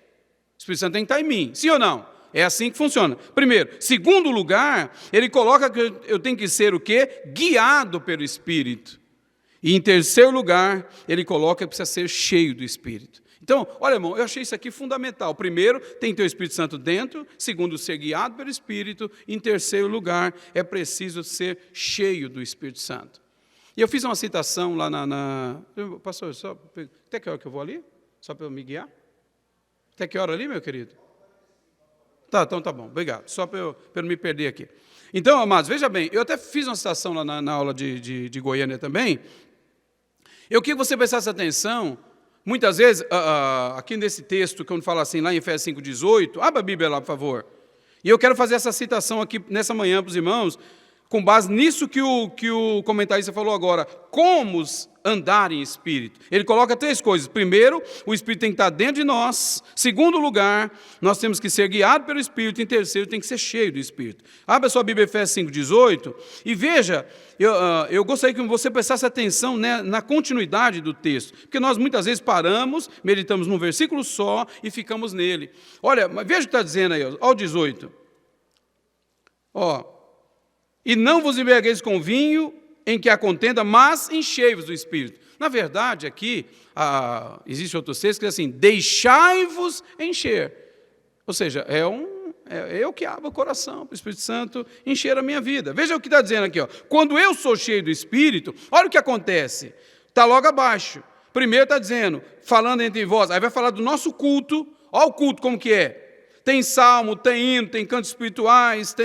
O Espírito Santo tem que estar em mim. Sim ou não? É assim que funciona. Primeiro. Segundo lugar, ele coloca que eu tenho que ser o quê? Guiado pelo Espírito. E em terceiro lugar, ele coloca que precisa ser cheio do Espírito. Então, olha, irmão, eu achei isso aqui fundamental. Primeiro, tem que ter o Espírito Santo dentro. Segundo, ser guiado pelo Espírito. Em terceiro lugar, é preciso ser cheio do Espírito Santo. E eu fiz uma citação lá Pastor, até que hora que eu vou ali? Só para eu me guiar? Até que hora ali, meu querido? Tá, então tá bom, obrigado. Só para eu não me perder aqui. Então, amados, veja bem, eu até fiz uma citação lá na aula de Goiânia também. Eu queria que você prestasse atenção, muitas vezes, aqui nesse texto, quando fala assim, lá em Efésios 5,18, abra a Bíblia lá, por favor. E eu quero fazer essa citação aqui nessa manhã para os irmãos, com base nisso que o comentarista falou agora, como andar em espírito. Ele coloca 3 coisas. Primeiro, o espírito tem que estar dentro de nós. Segundo lugar, nós temos que ser guiados pelo espírito. Em terceiro, tem que ser cheio do espírito. Abra a sua Bíblia, Efésios 5,18, e veja, eu gostaria que você prestasse atenção, né, na continuidade do texto, porque nós muitas vezes paramos, meditamos num versículo só e ficamos nele. Olha, veja o que está dizendo aí, ó, o 18. E não vos embriagueis com vinho em que há contenda, mas enchei-vos do Espírito. Na verdade, aqui, existe outro texto que diz assim, deixai-vos encher. Ou seja, é eu que abro o coração para o Espírito Santo encher a minha vida. Veja o que está dizendo aqui. Quando eu sou cheio do Espírito, olha o que acontece. Está logo abaixo. Primeiro está dizendo, falando entre vós, aí vai falar do nosso culto. Olha o culto como que é. Tem salmo, tem hino, tem cantos espirituais,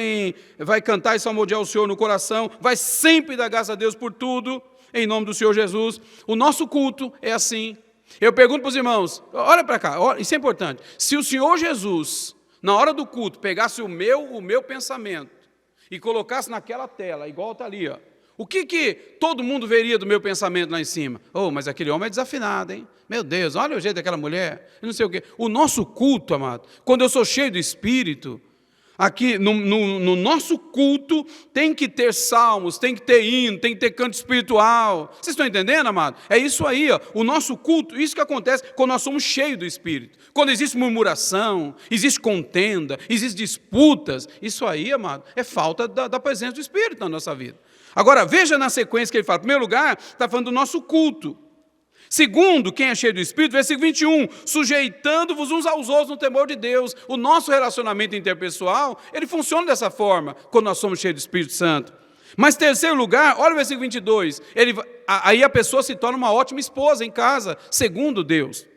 vai cantar e salmodiar o Senhor no coração, vai sempre dar graças a Deus por tudo, em nome do Senhor Jesus. O nosso culto é assim. Eu pergunto para os irmãos, olha para cá, isso é importante. Se o Senhor Jesus, na hora do culto, pegasse o meu pensamento e colocasse naquela tela, igual está ali, ó, o que todo mundo veria do meu pensamento lá em cima? Mas aquele homem é desafinado, hein? Meu Deus, olha o jeito daquela mulher, não sei o quê. O nosso culto, amado, quando eu sou cheio do Espírito, aqui no nosso culto tem que ter salmos, tem que ter hino, tem que ter canto espiritual. Vocês estão entendendo, amado? É isso aí, ó. O nosso culto, isso que acontece quando nós somos cheios do Espírito. Quando existe murmuração, existe contenda, existem disputas, isso aí, amado, é falta da presença do Espírito na nossa vida. Agora, veja na sequência que ele fala. Em primeiro lugar, está falando do nosso culto. Segundo, quem é cheio do Espírito, versículo 21, sujeitando-vos uns aos outros no temor de Deus. O nosso relacionamento interpessoal, ele funciona dessa forma, quando nós somos cheios do Espírito Santo. Mas, terceiro lugar, olha o versículo 22, aí a pessoa se torna uma ótima esposa em casa, segundo Deus.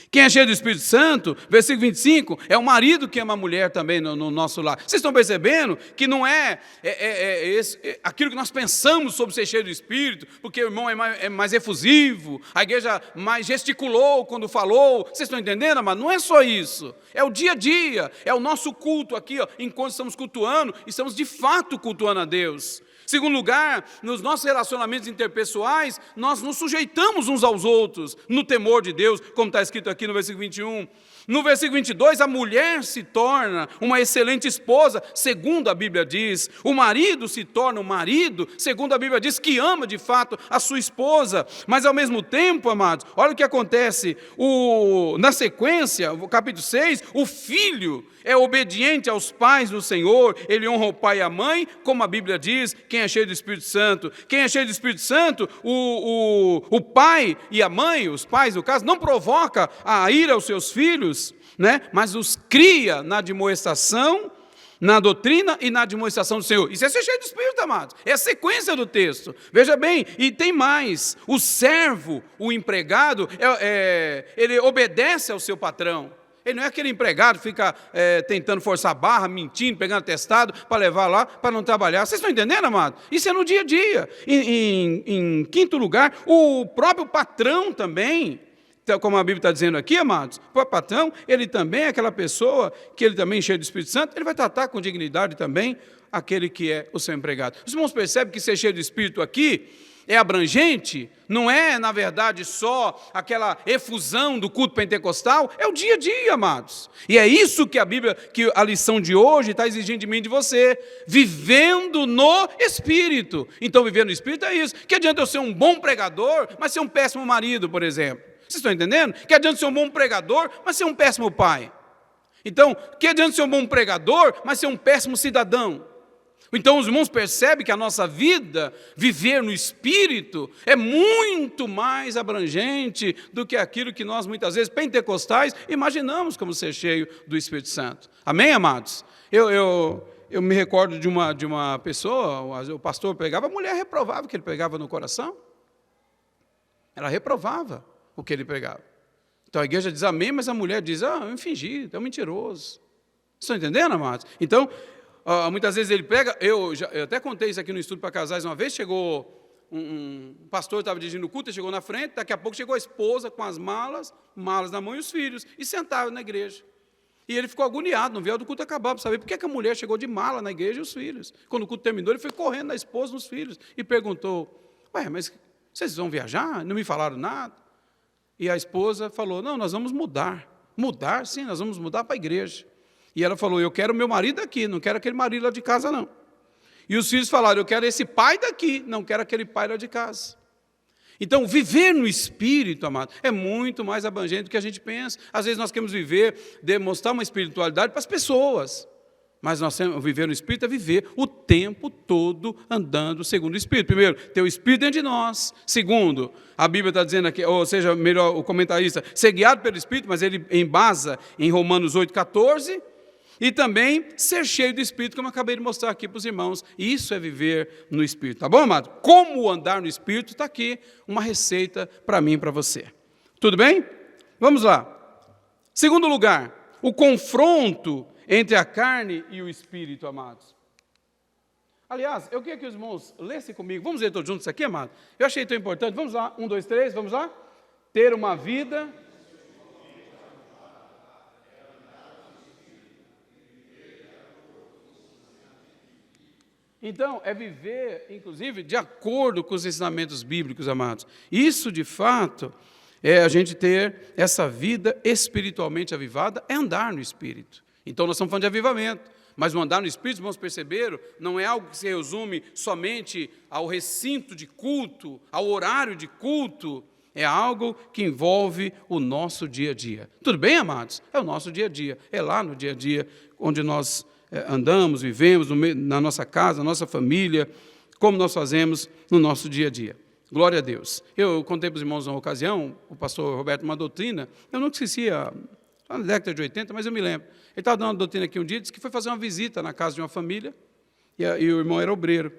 Quem é cheio do Espírito Santo, versículo 25, é o marido que ama a mulher também no nosso lar. Vocês estão percebendo que não é aquilo que nós pensamos sobre ser cheio do Espírito, porque o irmão é mais efusivo, a igreja mais gesticulou quando falou. Vocês estão entendendo, amado? Não é só isso. É o dia a dia, é o nosso culto aqui, ó, enquanto estamos cultuando, estamos de fato cultuando a Deus. Segundo lugar, nos nossos relacionamentos interpessoais, nós nos sujeitamos uns aos outros, no temor de Deus, como está escrito aqui no versículo 21. No versículo 22, a mulher se torna uma excelente esposa, segundo a Bíblia diz. O marido se torna um marido, segundo a Bíblia diz, que ama de fato a sua esposa. Mas ao mesmo tempo, amados, olha o que acontece. Na sequência, o capítulo 6, o filho é obediente aos pais do Senhor, ele honra o pai e a mãe, como a Bíblia diz, quem é cheio do Espírito Santo. Quem é cheio do Espírito Santo, o pai e a mãe, os pais, no caso, não provoca a ira aos seus filhos, né? Mas os cria na admoestação, na doutrina e na admoestação do Senhor. Isso é ser cheio do Espírito, amados. É a sequência do texto. Veja bem, e tem mais. O servo, o empregado, ele obedece ao seu patrão. Ele não é aquele empregado que fica tentando forçar a barra, mentindo, pegando atestado para levar lá, para não trabalhar. Vocês estão entendendo, amado? Isso é no dia a dia. Em quinto lugar, o próprio patrão também, como a Bíblia está dizendo aqui, amados, o patrão, ele também é aquela pessoa que ele também é cheio do Espírito Santo, ele vai tratar com dignidade também aquele que é o seu empregado. Os irmãos percebem que ser cheio do Espírito aqui é abrangente, não é, na verdade, só aquela efusão do culto pentecostal, é o dia a dia, amados. E é isso que a lição de hoje está exigindo de mim e de você, vivendo no Espírito. Então, viver no Espírito é isso. Que adianta eu ser um bom pregador, mas ser um péssimo marido, por exemplo? Vocês estão entendendo? Que adianta ser um bom pregador, mas ser um péssimo pai? Então, que adianta ser um bom pregador, mas ser um péssimo cidadão? Então os irmãos percebem que a nossa vida, viver no Espírito, é muito mais abrangente do que aquilo que nós muitas vezes, pentecostais, imaginamos como ser cheio do Espírito Santo. Amém, amados? Eu me recordo de uma pessoa, o pastor pregava, a mulher reprovava o que ele pregava no coração. Ela reprovava o que ele pregava. Então a igreja diz amém, mas a mulher diz, é um fingido, é um mentiroso. Estão entendendo, amados? Então, muitas vezes ele prega, eu até contei isso aqui no estudo para casais, uma vez chegou um pastor, estava dirigindo o culto, chegou na frente, daqui a pouco chegou a esposa com as malas na mão e os filhos, e sentaram na igreja. E ele ficou agoniado, não viu do culto acabar, para saber por que a mulher chegou de mala na igreja e os filhos. Quando o culto terminou, ele foi correndo na esposa e nos filhos, e perguntou, mas vocês vão viajar? Não me falaram nada? E a esposa falou, não, nós vamos mudar. Mudar, sim, nós vamos mudar para a igreja. E ela falou, eu quero meu marido aqui, não quero aquele marido lá de casa, não. E os filhos falaram, eu quero esse pai daqui, não quero aquele pai lá de casa. Então, viver no Espírito, amado, é muito mais abrangente do que a gente pensa. Às vezes nós queremos demonstrar uma espiritualidade para as pessoas. Mas nós temos, viver no Espírito é viver o tempo todo andando segundo o Espírito. Primeiro, ter o Espírito dentro de nós. Segundo, a Bíblia está dizendo aqui, ou seja, melhor, o comentarista, ser guiado pelo Espírito, mas ele embasa em Romanos 8,14. E também ser cheio do Espírito, como eu acabei de mostrar aqui para os irmãos. Isso é viver no Espírito, tá bom, amado? Como andar no Espírito, está aqui uma receita para mim e para você. Tudo bem? Vamos lá. Segundo lugar, o confronto entre a carne e o Espírito, amados. Aliás, eu queria que os irmãos lessem comigo. Vamos ler todos juntos aqui, amado? Eu achei tão importante. Vamos lá, 1, 2, 3, vamos lá? Ter uma vida... Então, é viver, inclusive, de acordo com os ensinamentos bíblicos, amados. Isso, de fato, é a gente ter essa vida espiritualmente avivada, é andar no Espírito. Então, nós estamos falando de avivamento, mas o andar no Espírito, vamos perceber, não é algo que se resume somente ao recinto de culto, ao horário de culto, é algo que envolve o nosso dia a dia. Tudo bem, amados? É o nosso dia a dia, é lá no dia a dia, onde nós andamos, vivemos na nossa casa, na nossa família, como nós fazemos no nosso dia a dia. Glória a Deus. Eu contei para os irmãos uma ocasião, o pastor Roberto, uma doutrina, eu não esquecia, na década de 80, mas eu me lembro. Ele estava dando uma doutrina aqui um dia, disse que foi fazer uma visita na casa de uma família, e o irmão era obreiro.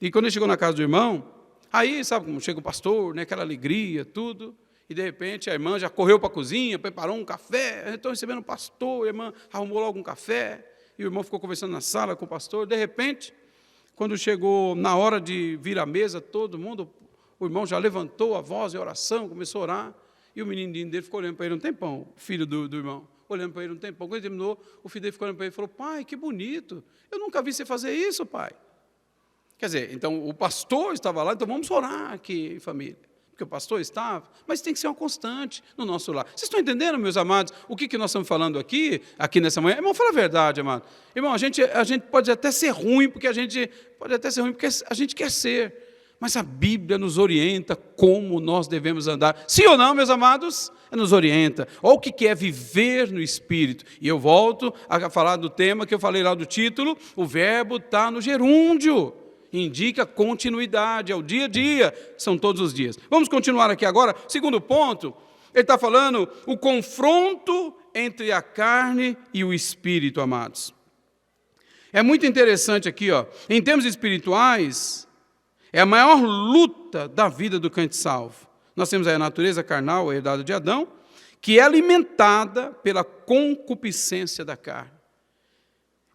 E quando ele chegou na casa do irmão, aí, sabe como chega o pastor, né, aquela alegria, tudo, e de repente a irmã já correu para a cozinha, preparou um café, estou recebendo o pastor, a irmã arrumou logo um café, e o irmão ficou conversando na sala com o pastor. De repente, quando chegou na hora de vir à mesa, todo mundo, o irmão já levantou a voz em oração, começou a orar, e o menininho dele ficou olhando para ele um tempão, o filho do irmão, olhando para ele um tempão. Quando ele terminou, o filho dele ficou olhando para ele e falou, pai, que bonito, eu nunca vi você fazer isso, pai. Quer dizer, então o pastor estava lá, então vamos orar aqui, família. Porque o pastor estava, mas tem que ser uma constante no nosso lar. Vocês estão entendendo, meus amados, o que nós estamos falando aqui nessa manhã? Irmão, fala a verdade, amado. Irmão, a gente pode até ser ruim, porque a gente quer ser, mas a Bíblia nos orienta como nós devemos andar. Sim ou não, meus amados? Nos orienta. Olha o que é viver no Espírito. E eu volto a falar do tema que eu falei lá do título, o verbo está no gerúndio. Indica continuidade, é o dia a dia, são todos os dias. Vamos continuar aqui agora. Segundo ponto, ele está falando o confronto entre a carne e o espírito, amados. É muito interessante aqui, em termos espirituais, é a maior luta da vida do crente salvo. Nós temos aí a natureza carnal, a herdada de Adão, que é alimentada pela concupiscência da carne.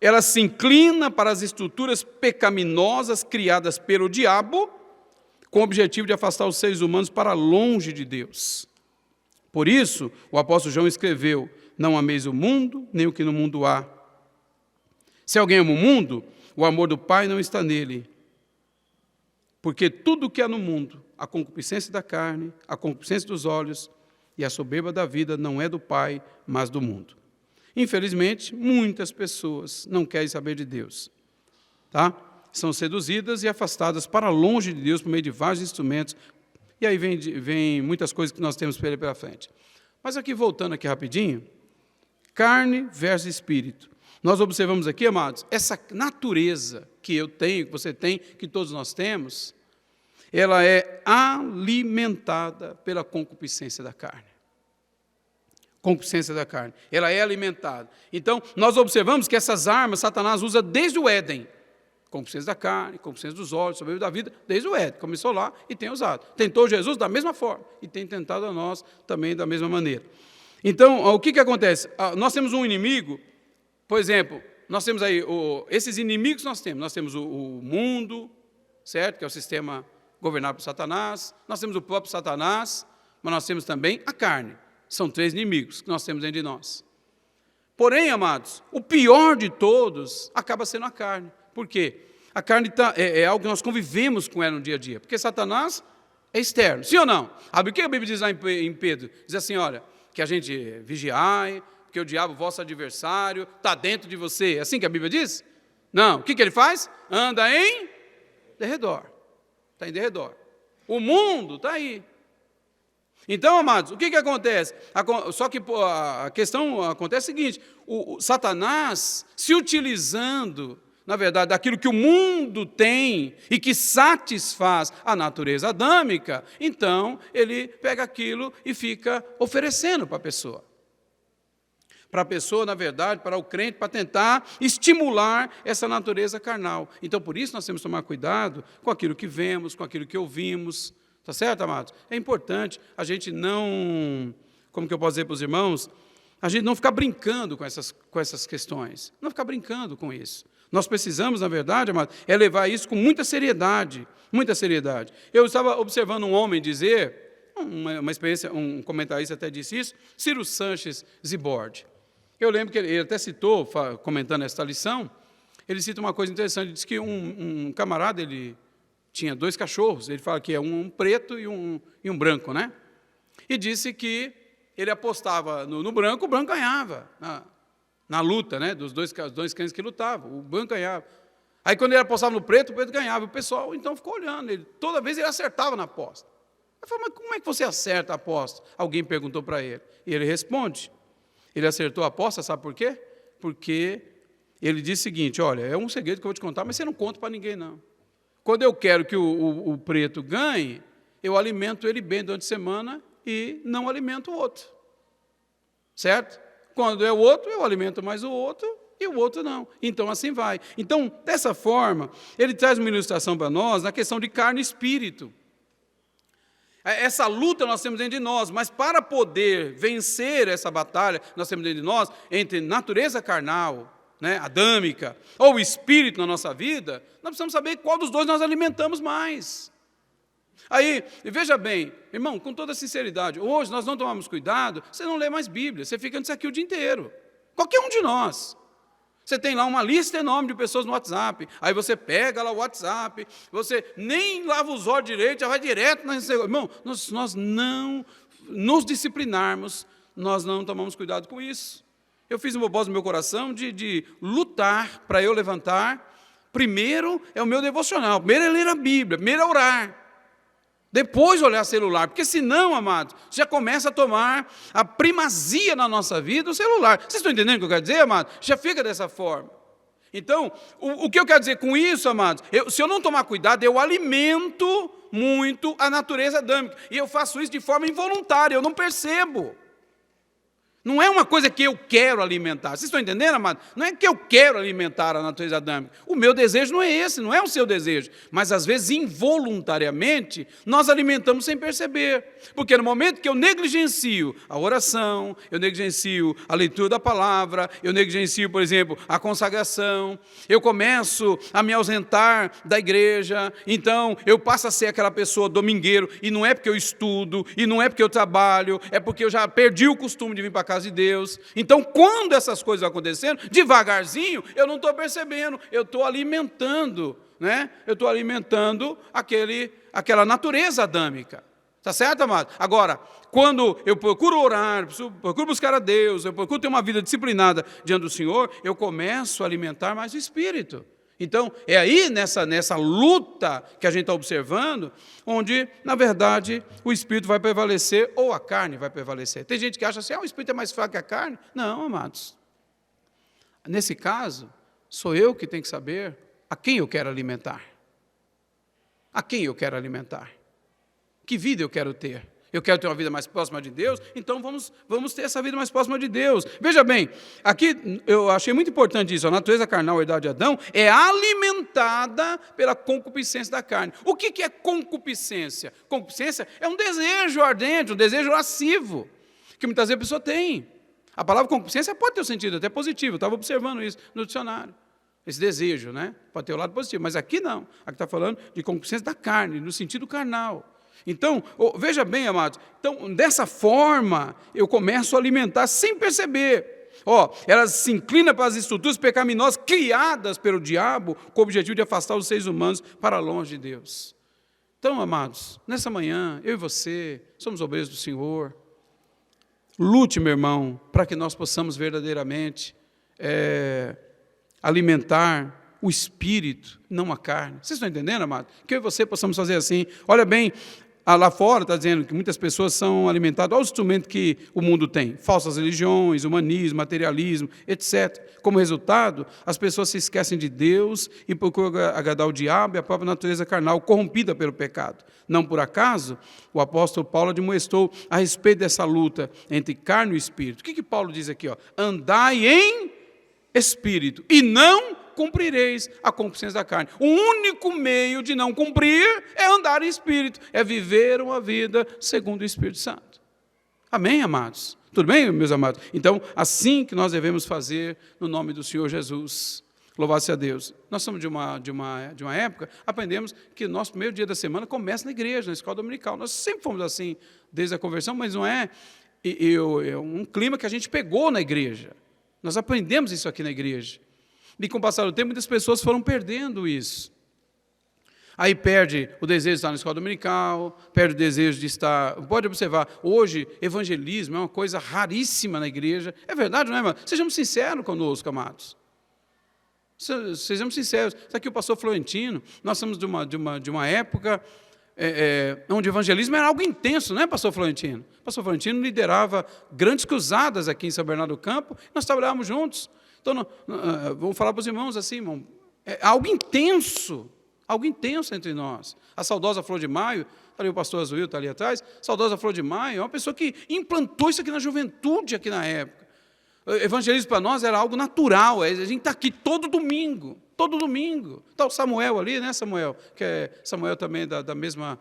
Ela se inclina para as estruturas pecaminosas criadas pelo diabo, com o objetivo de afastar os seres humanos para longe de Deus. Por isso, o apóstolo João escreveu, não ameis o mundo, nem o que no mundo há. Se alguém ama o mundo, o amor do Pai não está nele. Porque tudo o que há no mundo, a concupiscência da carne, a concupiscência dos olhos e a soberba da vida, não é do Pai, mas do mundo. Infelizmente, muitas pessoas não querem saber de Deus. Tá? São seduzidas e afastadas para longe de Deus por meio de vários instrumentos. E aí vem muitas coisas que nós temos pela frente. Mas aqui, voltando aqui rapidinho, carne versus espírito. Nós observamos aqui, amados, essa natureza que eu tenho, que você tem, que todos nós temos, ela é alimentada pela concupiscência da carne. Concupiscência da carne, ela é alimentada. Então, nós observamos que essas armas Satanás usa desde o Éden. Concupiscência da carne, concupiscência dos olhos, soberba da vida, desde o Éden. Começou lá e tem usado. Tentou Jesus da mesma forma e tem tentado a nós também da mesma maneira. Então, o que acontece? Nós temos um inimigo, por exemplo, nós temos aí, esses inimigos nós temos o mundo, certo? Que é o sistema governado por Satanás, nós temos o próprio Satanás, mas nós temos também a carne. São 3 inimigos que nós temos dentro de nós. Porém, amados, o pior de todos acaba sendo a carne. Por quê? A carne é algo que nós convivemos com ela no dia a dia, porque Satanás é externo, sim ou não? O que a Bíblia diz lá em Pedro? Diz assim, olha, que a gente vigiai, porque o diabo, vosso adversário, está dentro de você. É assim que a Bíblia diz? Não. O que ele faz? Anda em derredor. Está em derredor. O mundo está aí. Então, amados, o que acontece? Só que a questão acontece o seguinte, o Satanás se utilizando, na verdade, daquilo que o mundo tem e que satisfaz a natureza adâmica, então ele pega aquilo e fica oferecendo para a pessoa. Para a pessoa, na verdade, para o crente, para tentar estimular essa natureza carnal. Então, por isso, nós temos que tomar cuidado com aquilo que vemos, com aquilo que ouvimos. Está certo, amados? É importante a gente não, como que eu posso dizer para os irmãos, a gente não ficar brincando com essas questões. Não ficar brincando com isso. Nós precisamos, na verdade, amados, levar isso com muita seriedade. Muita seriedade. Eu estava observando um homem dizer, uma experiência, um comentarista até disse isso, Ciro Sanches Zibord. Eu lembro que ele até citou, comentando esta lição, ele cita uma coisa interessante, ele diz que um camarada, ele tinha 2 cachorros, ele fala que é um preto e um branco, né? E disse que ele apostava no branco, o branco ganhava, na luta, né? Dos dois cães que lutavam, o branco ganhava. Aí quando ele apostava no preto, o preto ganhava, o pessoal então ficou olhando, toda vez ele acertava na aposta. Eu falei, mas como é que você acerta a aposta? Alguém perguntou para ele, e ele responde, ele acertou a aposta, sabe por quê? Porque ele disse o seguinte, olha, é um segredo que eu vou te contar, mas você não conta para ninguém, não. Quando eu quero que o preto ganhe, eu alimento ele bem durante a semana e não alimento o outro. Certo? Quando é o outro, eu alimento mais o outro e o outro não. Então, assim vai. Então, dessa forma, ele traz uma ilustração para nós na questão de carne e espírito. Essa luta nós temos dentro de nós, mas para poder vencer essa batalha, nós temos dentro de nós, entre natureza carnal, né, adâmica, ou espírito na nossa vida, nós precisamos saber qual dos dois nós alimentamos mais. Aí, veja bem, irmão, com toda sinceridade, hoje nós não tomamos cuidado, você não lê mais Bíblia, você fica nisso aqui o dia inteiro. Qualquer um de nós. Você tem lá uma lista enorme de pessoas no WhatsApp, aí você pega lá o WhatsApp, você nem lava os olhos direito, já vai direto na... Irmão, nós não nos disciplinarmos, nós não tomamos cuidado com isso. Eu fiz um propósito no meu coração de lutar para eu levantar. Primeiro é o meu devocional, primeiro é ler a Bíblia, primeiro é orar. Depois olhar celular, porque senão, amados, já começa a tomar a primazia na nossa vida o celular. Vocês estão entendendo o que eu quero dizer, amados? Já fica dessa forma. Então, o que eu quero dizer com isso, amados? Se eu não tomar cuidado, eu alimento muito a natureza adâmica. E eu faço isso de forma involuntária, eu não percebo. Não é uma coisa que eu quero alimentar. Vocês estão entendendo, amado? Não é que eu quero alimentar a natureza adâmica. O meu desejo não é esse, não é o seu desejo. Mas, às vezes, involuntariamente, nós alimentamos sem perceber. Porque no momento que eu negligencio a oração, eu negligencio a leitura da palavra, eu negligencio, por exemplo, a consagração, eu começo a me ausentar da igreja, então eu passo a ser aquela pessoa domingueiro, e não é porque eu estudo, e não é porque eu trabalho, é porque eu já perdi o costume de vir para a casa de Deus. Então, quando essas coisas vão acontecendo, devagarzinho, eu não estou percebendo, eu estou alimentando, né? Eu estou alimentando aquela natureza adâmica. Está certo, amado? Agora, quando eu procuro orar, procuro buscar a Deus, eu procuro ter uma vida disciplinada diante do Senhor, eu começo a alimentar mais o Espírito. Então, é aí, nessa luta que a gente está observando, onde, na verdade, o Espírito vai prevalecer ou a carne vai prevalecer. Tem gente que acha assim, o Espírito é mais fraco que a carne. Não, amados. Nesse caso, sou eu que tenho que saber a quem eu quero alimentar. A quem eu quero alimentar. Que vida eu quero ter? Eu quero ter uma vida mais próxima de Deus, então vamos ter essa vida mais próxima de Deus. Veja bem, aqui eu achei muito importante isso, a natureza carnal, a herdade de Adão, é alimentada pela concupiscência da carne. O que é concupiscência? Concupiscência é um desejo ardente, um desejo lascivo, que muitas vezes a pessoa tem. A palavra concupiscência pode ter um sentido até positivo, eu estava observando isso no dicionário. Esse desejo, né? Pode ter o lado positivo, mas aqui não. Aqui está falando de concupiscência da carne, no sentido carnal. Então, veja bem, amados, então, dessa forma, eu começo a alimentar sem perceber. Ela se inclina para as estruturas pecaminosas criadas pelo diabo com o objetivo de afastar os seres humanos para longe de Deus. Então, amados, nessa manhã, eu e você somos obreiros do Senhor. Lute, meu irmão, para que nós possamos verdadeiramente alimentar o espírito, não a carne. Vocês estão entendendo, amados? Que eu e você possamos fazer assim. Olha bem, lá fora está dizendo que muitas pessoas são alimentadas ao instrumento que o mundo tem. Falsas religiões, humanismo, materialismo, etc. Como resultado, as pessoas se esquecem de Deus e procuram agradar o diabo e a própria natureza carnal corrompida pelo pecado. Não por acaso, o apóstolo Paulo admoestou a respeito dessa luta entre carne e espírito. O que Paulo diz aqui? Andai em espírito e não cumprireis a concupiscência da carne. O único meio de não cumprir é andar em espírito, é viver uma vida segundo o Espírito Santo. Amém, amados? Tudo bem, meus amados? Então, assim que nós devemos fazer no nome do Senhor Jesus. Louvado-se a Deus. Nós somos de uma época, aprendemos que o nosso primeiro dia da semana começa na igreja, na escola dominical. Nós sempre fomos assim, desde a conversão, mas não é um clima que a gente pegou na igreja. Nós aprendemos isso aqui na igreja. E com o passar do tempo, muitas pessoas foram perdendo isso. Aí perde o desejo de estar na escola dominical, perde o desejo de estar... Pode observar, hoje, evangelismo é uma coisa raríssima na igreja. É verdade, não é, irmão? Sejamos sinceros conosco, amados. Sejamos sinceros. Está aqui o pastor Florentino. Nós somos de uma época onde o evangelismo era algo intenso, não é, pastor Florentino? O pastor Florentino liderava grandes cruzadas aqui em São Bernardo do Campo, e nós trabalhávamos juntos. Então, vou falar para os irmãos assim, irmão, é algo intenso entre nós. A saudosa Flor de Maio, está ali o pastor Azuil, está ali atrás, a saudosa Flor de Maio é uma pessoa que implantou isso aqui na juventude, aqui na época. O evangelismo para nós era algo natural, a gente está aqui todo domingo. Está o Samuel ali, né, Samuel? Que é Samuel também da mesma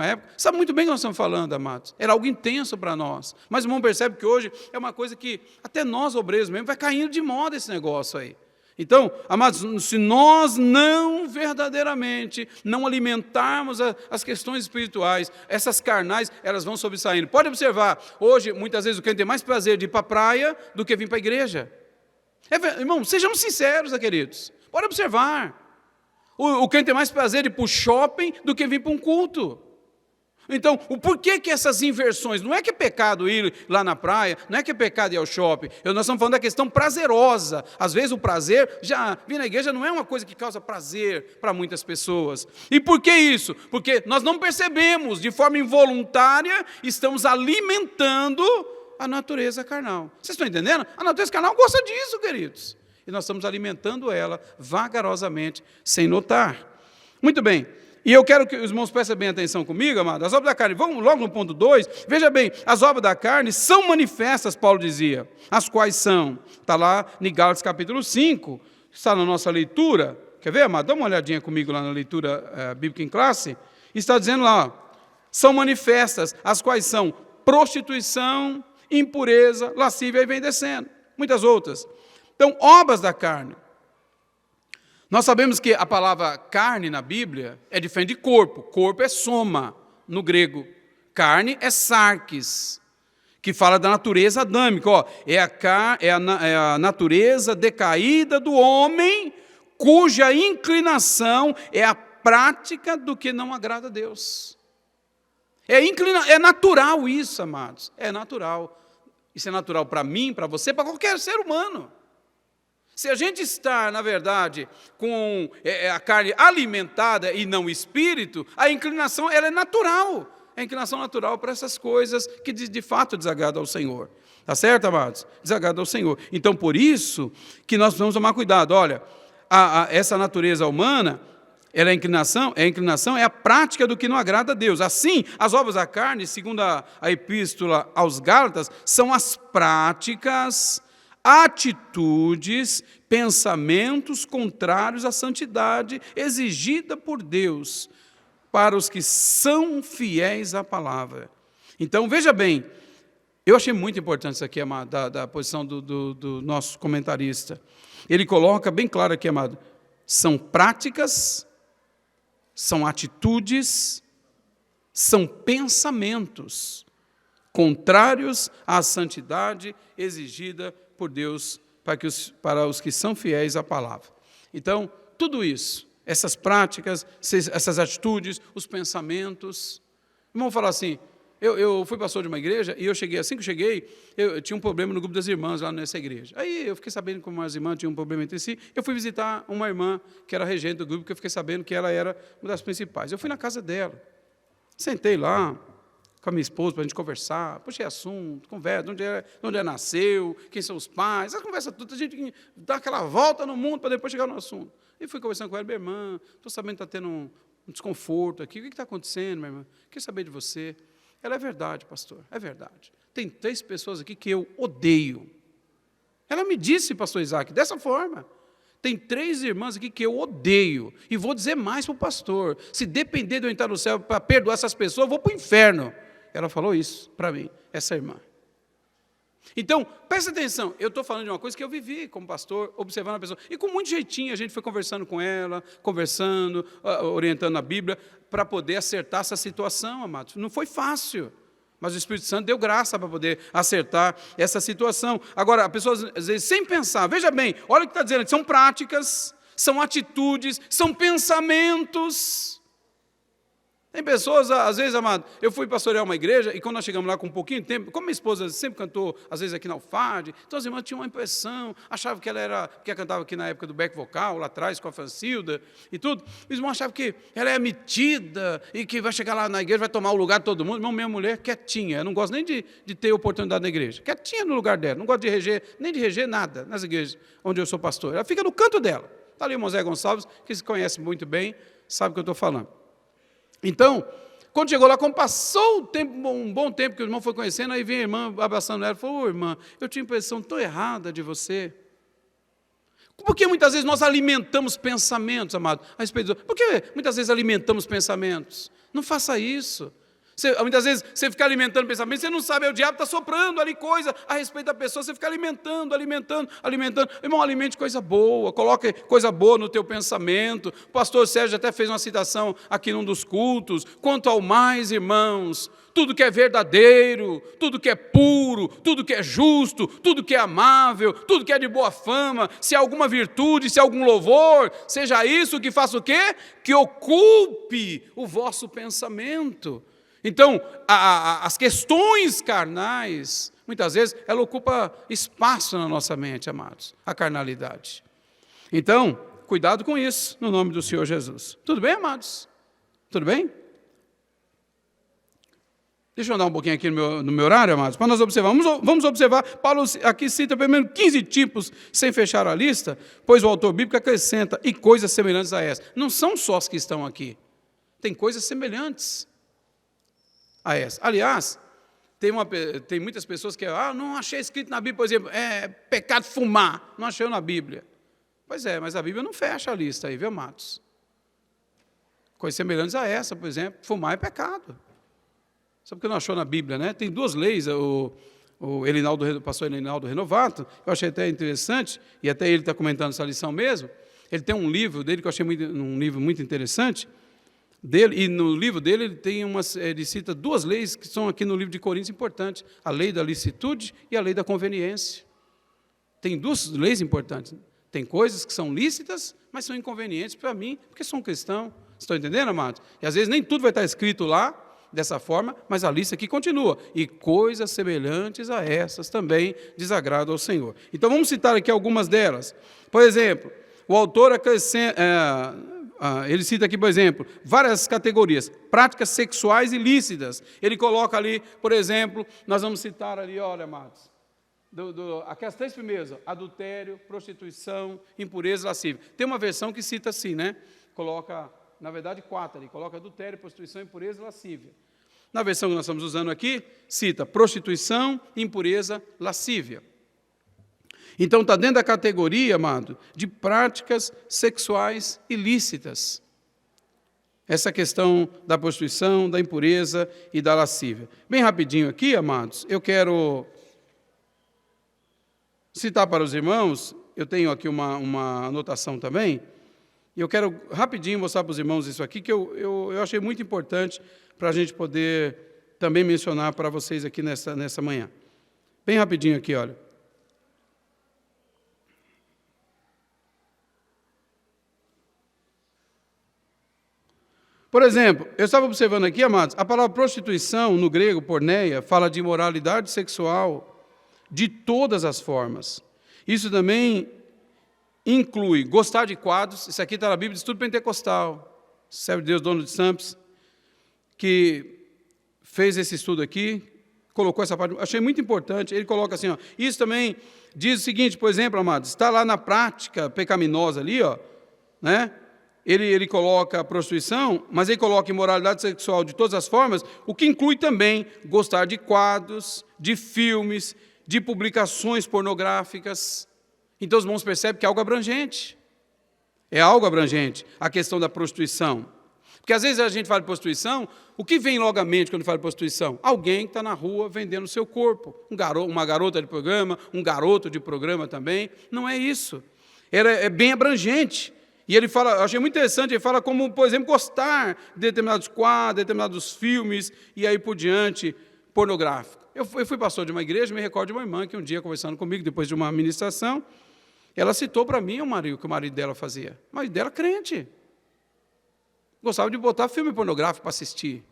época. Sabe muito bem o que nós estamos falando, amados. Era algo intenso para nós. Mas o irmão percebe que hoje é uma coisa que até nós, obreiros mesmo, vai caindo de moda esse negócio aí. Então, amados, se nós não verdadeiramente não alimentarmos as questões espirituais, essas carnais, elas vão sobressaindo. Pode observar, hoje, muitas vezes, o crente tem mais prazer de ir para a praia do que vir para a igreja. Irmão, sejamos sinceros, queridos. Pode observar. O crente tem mais prazer de ir para o shopping do que vir para um culto. Então, o porquê que essas inversões? Não é que é pecado ir lá na praia, não é que é pecado ir ao shopping. Nós estamos falando da questão prazerosa. Às vezes o prazer, vir na igreja não é uma coisa que causa prazer para muitas pessoas. E por que isso? Porque nós não percebemos, de forma involuntária, estamos alimentando a natureza carnal. Vocês estão entendendo? A natureza carnal gosta disso, queridos. E nós estamos alimentando ela vagarosamente, sem notar. Muito bem. E eu quero que os irmãos prestem bem atenção comigo, amados. As obras da carne, vamos logo no ponto 2. Veja bem, as obras da carne são manifestas, Paulo dizia. As quais são? Está lá em Gálatas capítulo 5, está na nossa leitura. Quer ver, amado? Dá uma olhadinha comigo lá na leitura bíblica em classe. Está dizendo lá, são manifestas, as quais são prostituição, impureza, lascívia, e vem descendo. Muitas outras. Então, obras da carne. Nós sabemos que a palavra carne na Bíblia é diferente de corpo. Corpo é soma, no grego. Carne é sarkis, que fala da natureza adâmica. É a natureza decaída do homem, cuja inclinação é a prática do que não agrada a Deus. É natural isso, amados. É natural. Isso é natural para mim, para você, para qualquer ser humano. Se a gente está, na verdade, com a carne alimentada e não o espírito, a inclinação ela é natural. É a inclinação natural para essas coisas que de fato desagradam ao Senhor. Está certo, amados? Desagrada ao Senhor. Então, por isso que nós vamos tomar cuidado. Olha, essa natureza humana, ela a inclinação é a prática do que não agrada a Deus. Assim, as obras da carne, segundo a epístola aos Gálatas, são as práticas, atitudes, pensamentos contrários à santidade exigida por Deus para os que são fiéis à palavra. Então, veja bem, Eu achei muito importante isso aqui, amado, da posição do nosso comentarista. Ele coloca bem claro aqui, amado, são práticas, são atitudes, são pensamentos contrários à santidade exigida por Deus para os que são fiéis à palavra. Então, tudo isso, essas práticas, essas atitudes, os pensamentos. Vamos falar assim, eu fui pastor de uma igreja e assim que eu cheguei, eu tinha um problema no grupo das irmãs lá nessa igreja. Aí eu fiquei sabendo que as irmãs tinham um problema entre si, eu fui visitar uma irmã que era regente do grupo, que eu fiquei sabendo que ela era uma das principais. Eu fui na casa dela, sentei lá com a minha esposa para a gente conversar, puxei assunto, conversa, onde ela nasceu, quem são os pais, essa conversa toda, a gente dá aquela volta no mundo para depois chegar no assunto. E fui conversando com ela, minha irmã, estou sabendo que está tendo um desconforto aqui, o que está acontecendo, minha irmã? Quero saber de você. Ela, é verdade, pastor, é verdade. Tem 3 pessoas aqui que eu odeio. Ela me disse, pastor Isaac, dessa forma. Tem 3 irmãs aqui que eu odeio. E vou dizer mais para o pastor. Se depender de eu entrar no céu para perdoar essas pessoas, eu vou para o inferno. Ela falou isso para mim, essa irmã. Então, presta atenção, eu estou falando de uma coisa que eu vivi como pastor, observando a pessoa. E com muito jeitinho, a gente foi conversando com ela, orientando a Bíblia, para poder acertar essa situação, amados. Não foi fácil, mas o Espírito Santo deu graça para poder acertar essa situação. Agora, a pessoa, às vezes, sem pensar, veja bem, olha o que está dizendo, são práticas, são atitudes, são pensamentos. Tem pessoas, às vezes, amado, eu fui pastorear uma igreja, e quando nós chegamos lá com um pouquinho de tempo, como minha esposa sempre cantou, às vezes aqui na Alfade, então as irmãs tinham uma impressão, achavam que ela era, porque ela cantava aqui na época do back vocal, lá atrás, com a Francilda e tudo, os irmãos achavam que ela é metida, e que vai chegar lá na igreja, vai tomar o lugar de todo mundo. Irmão, minha mulher quietinha, eu não gosto nem de ter oportunidade na igreja, quietinha no lugar dela, não gosto de reger, nem de reger nada nas igrejas onde eu sou pastor, ela fica no canto dela. Está ali o José Gonçalves, que se conhece muito bem, sabe o que eu estou falando. Então, quando chegou lá, como passou o tempo, um bom tempo que o irmão foi conhecendo, aí vem a irmã abraçando ela e falou, ô irmã, eu tinha impressão tão errada de você. Porque muitas vezes nós alimentamos pensamentos, amado, a respeito do... Por que muitas vezes alimentamos pensamentos? Não faça isso. Muitas vezes você fica alimentando pensamentos, você não sabe, o diabo está soprando ali coisa a respeito da pessoa, você fica alimentando. Irmão, alimente coisa boa, coloque coisa boa no teu pensamento. O pastor Sérgio até fez uma citação aqui num dos cultos. Quanto ao mais, irmãos, tudo que é verdadeiro, tudo que é puro, tudo que é justo, tudo que é amável, tudo que é de boa fama, se há alguma virtude, se há algum louvor, seja isso que faça o quê? Que ocupe o vosso pensamento. Então, as questões carnais, muitas vezes, ela ocupa espaço na nossa mente, amados, a carnalidade. Então, cuidado com isso, no nome do Senhor Jesus. Tudo bem, amados? Tudo bem? Deixa eu andar um pouquinho aqui no meu horário, amados, para nós observarmos. Vamos observar, Paulo aqui cita pelo menos 15 tipos, sem fechar a lista, pois o autor bíblico acrescenta, e coisas semelhantes a essa. Não são só as que estão aqui, tem coisas semelhantes a essa. Aliás, tem muitas pessoas que não achei escrito na Bíblia, por exemplo, é pecado fumar, não achei na Bíblia. Pois é, mas a Bíblia não fecha a lista aí, viu, amados? Coisas semelhantes a essa, por exemplo, fumar é pecado. Sabe o que não achou na Bíblia, né? Tem 2 leis, o pastor Elinaldo Renovato, eu achei até interessante, e até ele está comentando essa lição mesmo. Ele tem um livro dele que eu achei um livro muito interessante, e no livro dele ele cita 2 leis que são aqui no livro de Coríntios importantes, a lei da licitude e a lei da conveniência. Tem 2 leis importantes. Tem coisas que são lícitas, mas são inconvenientes para mim, porque sou um cristão. Estão entendendo, amados? E às vezes nem tudo vai estar escrito lá dessa forma, mas a lista aqui continua. E coisas semelhantes a essas também desagradam ao Senhor. Então vamos citar aqui algumas delas. Por exemplo, o autor ele cita aqui, por exemplo, várias categorias, práticas sexuais ilícitas. Ele coloca ali, por exemplo, nós vamos citar ali, olha, amados, aqui as 3 primeiras, adultério, prostituição, impureza, lascívia. Tem uma versão que cita assim, né? Coloca, na verdade, 4 ali, coloca adultério, prostituição, impureza, lascívia. Na versão que nós estamos usando aqui, cita prostituição, impureza, lascívia. Então, está dentro da categoria, amado, de práticas sexuais ilícitas. essa questão da prostituição, da impureza e da lascívia. Bem rapidinho aqui, amados, eu quero citar para os irmãos, eu tenho aqui uma anotação também, e eu quero rapidinho mostrar para os irmãos isso aqui, que eu achei muito importante para a gente poder também mencionar para vocês aqui nessa manhã. Bem rapidinho aqui, olha. Por exemplo, eu estava observando aqui, amados, a palavra prostituição, no grego, porneia, fala de imoralidade sexual de todas as formas. Isso também inclui gostar de quadros, isso aqui está na Bíblia de Estudo Pentecostal, servo de Deus, dono de Samps, que fez esse estudo aqui, colocou essa parte, achei muito importante, ele coloca assim, ó, isso também diz o seguinte, por exemplo, amados, está lá na prática pecaminosa ali, ó, né? Ele coloca a prostituição, mas ele coloca imoralidade sexual de todas as formas, o que inclui também gostar de quadros, de filmes, de publicações pornográficas. Então os irmãos percebem que é algo abrangente. É algo abrangente, a questão da prostituição. Porque às vezes a gente fala de prostituição, o que vem logo à mente quando fala de prostituição? Alguém que está na rua vendendo o seu corpo. Uma garota de programa, um garoto de programa também. Não é isso. É bem abrangente. E ele fala, eu achei muito interessante, ele fala como, por exemplo, gostar de determinados quadros, determinados filmes, e aí por diante, pornográfico. Eu fui pastor de uma igreja, me recordo de uma irmã que um dia, conversando comigo, depois de uma ministração, ela citou para mim o que o marido dela fazia. O marido dela crente. Gostava de botar filme pornográfico para assistir.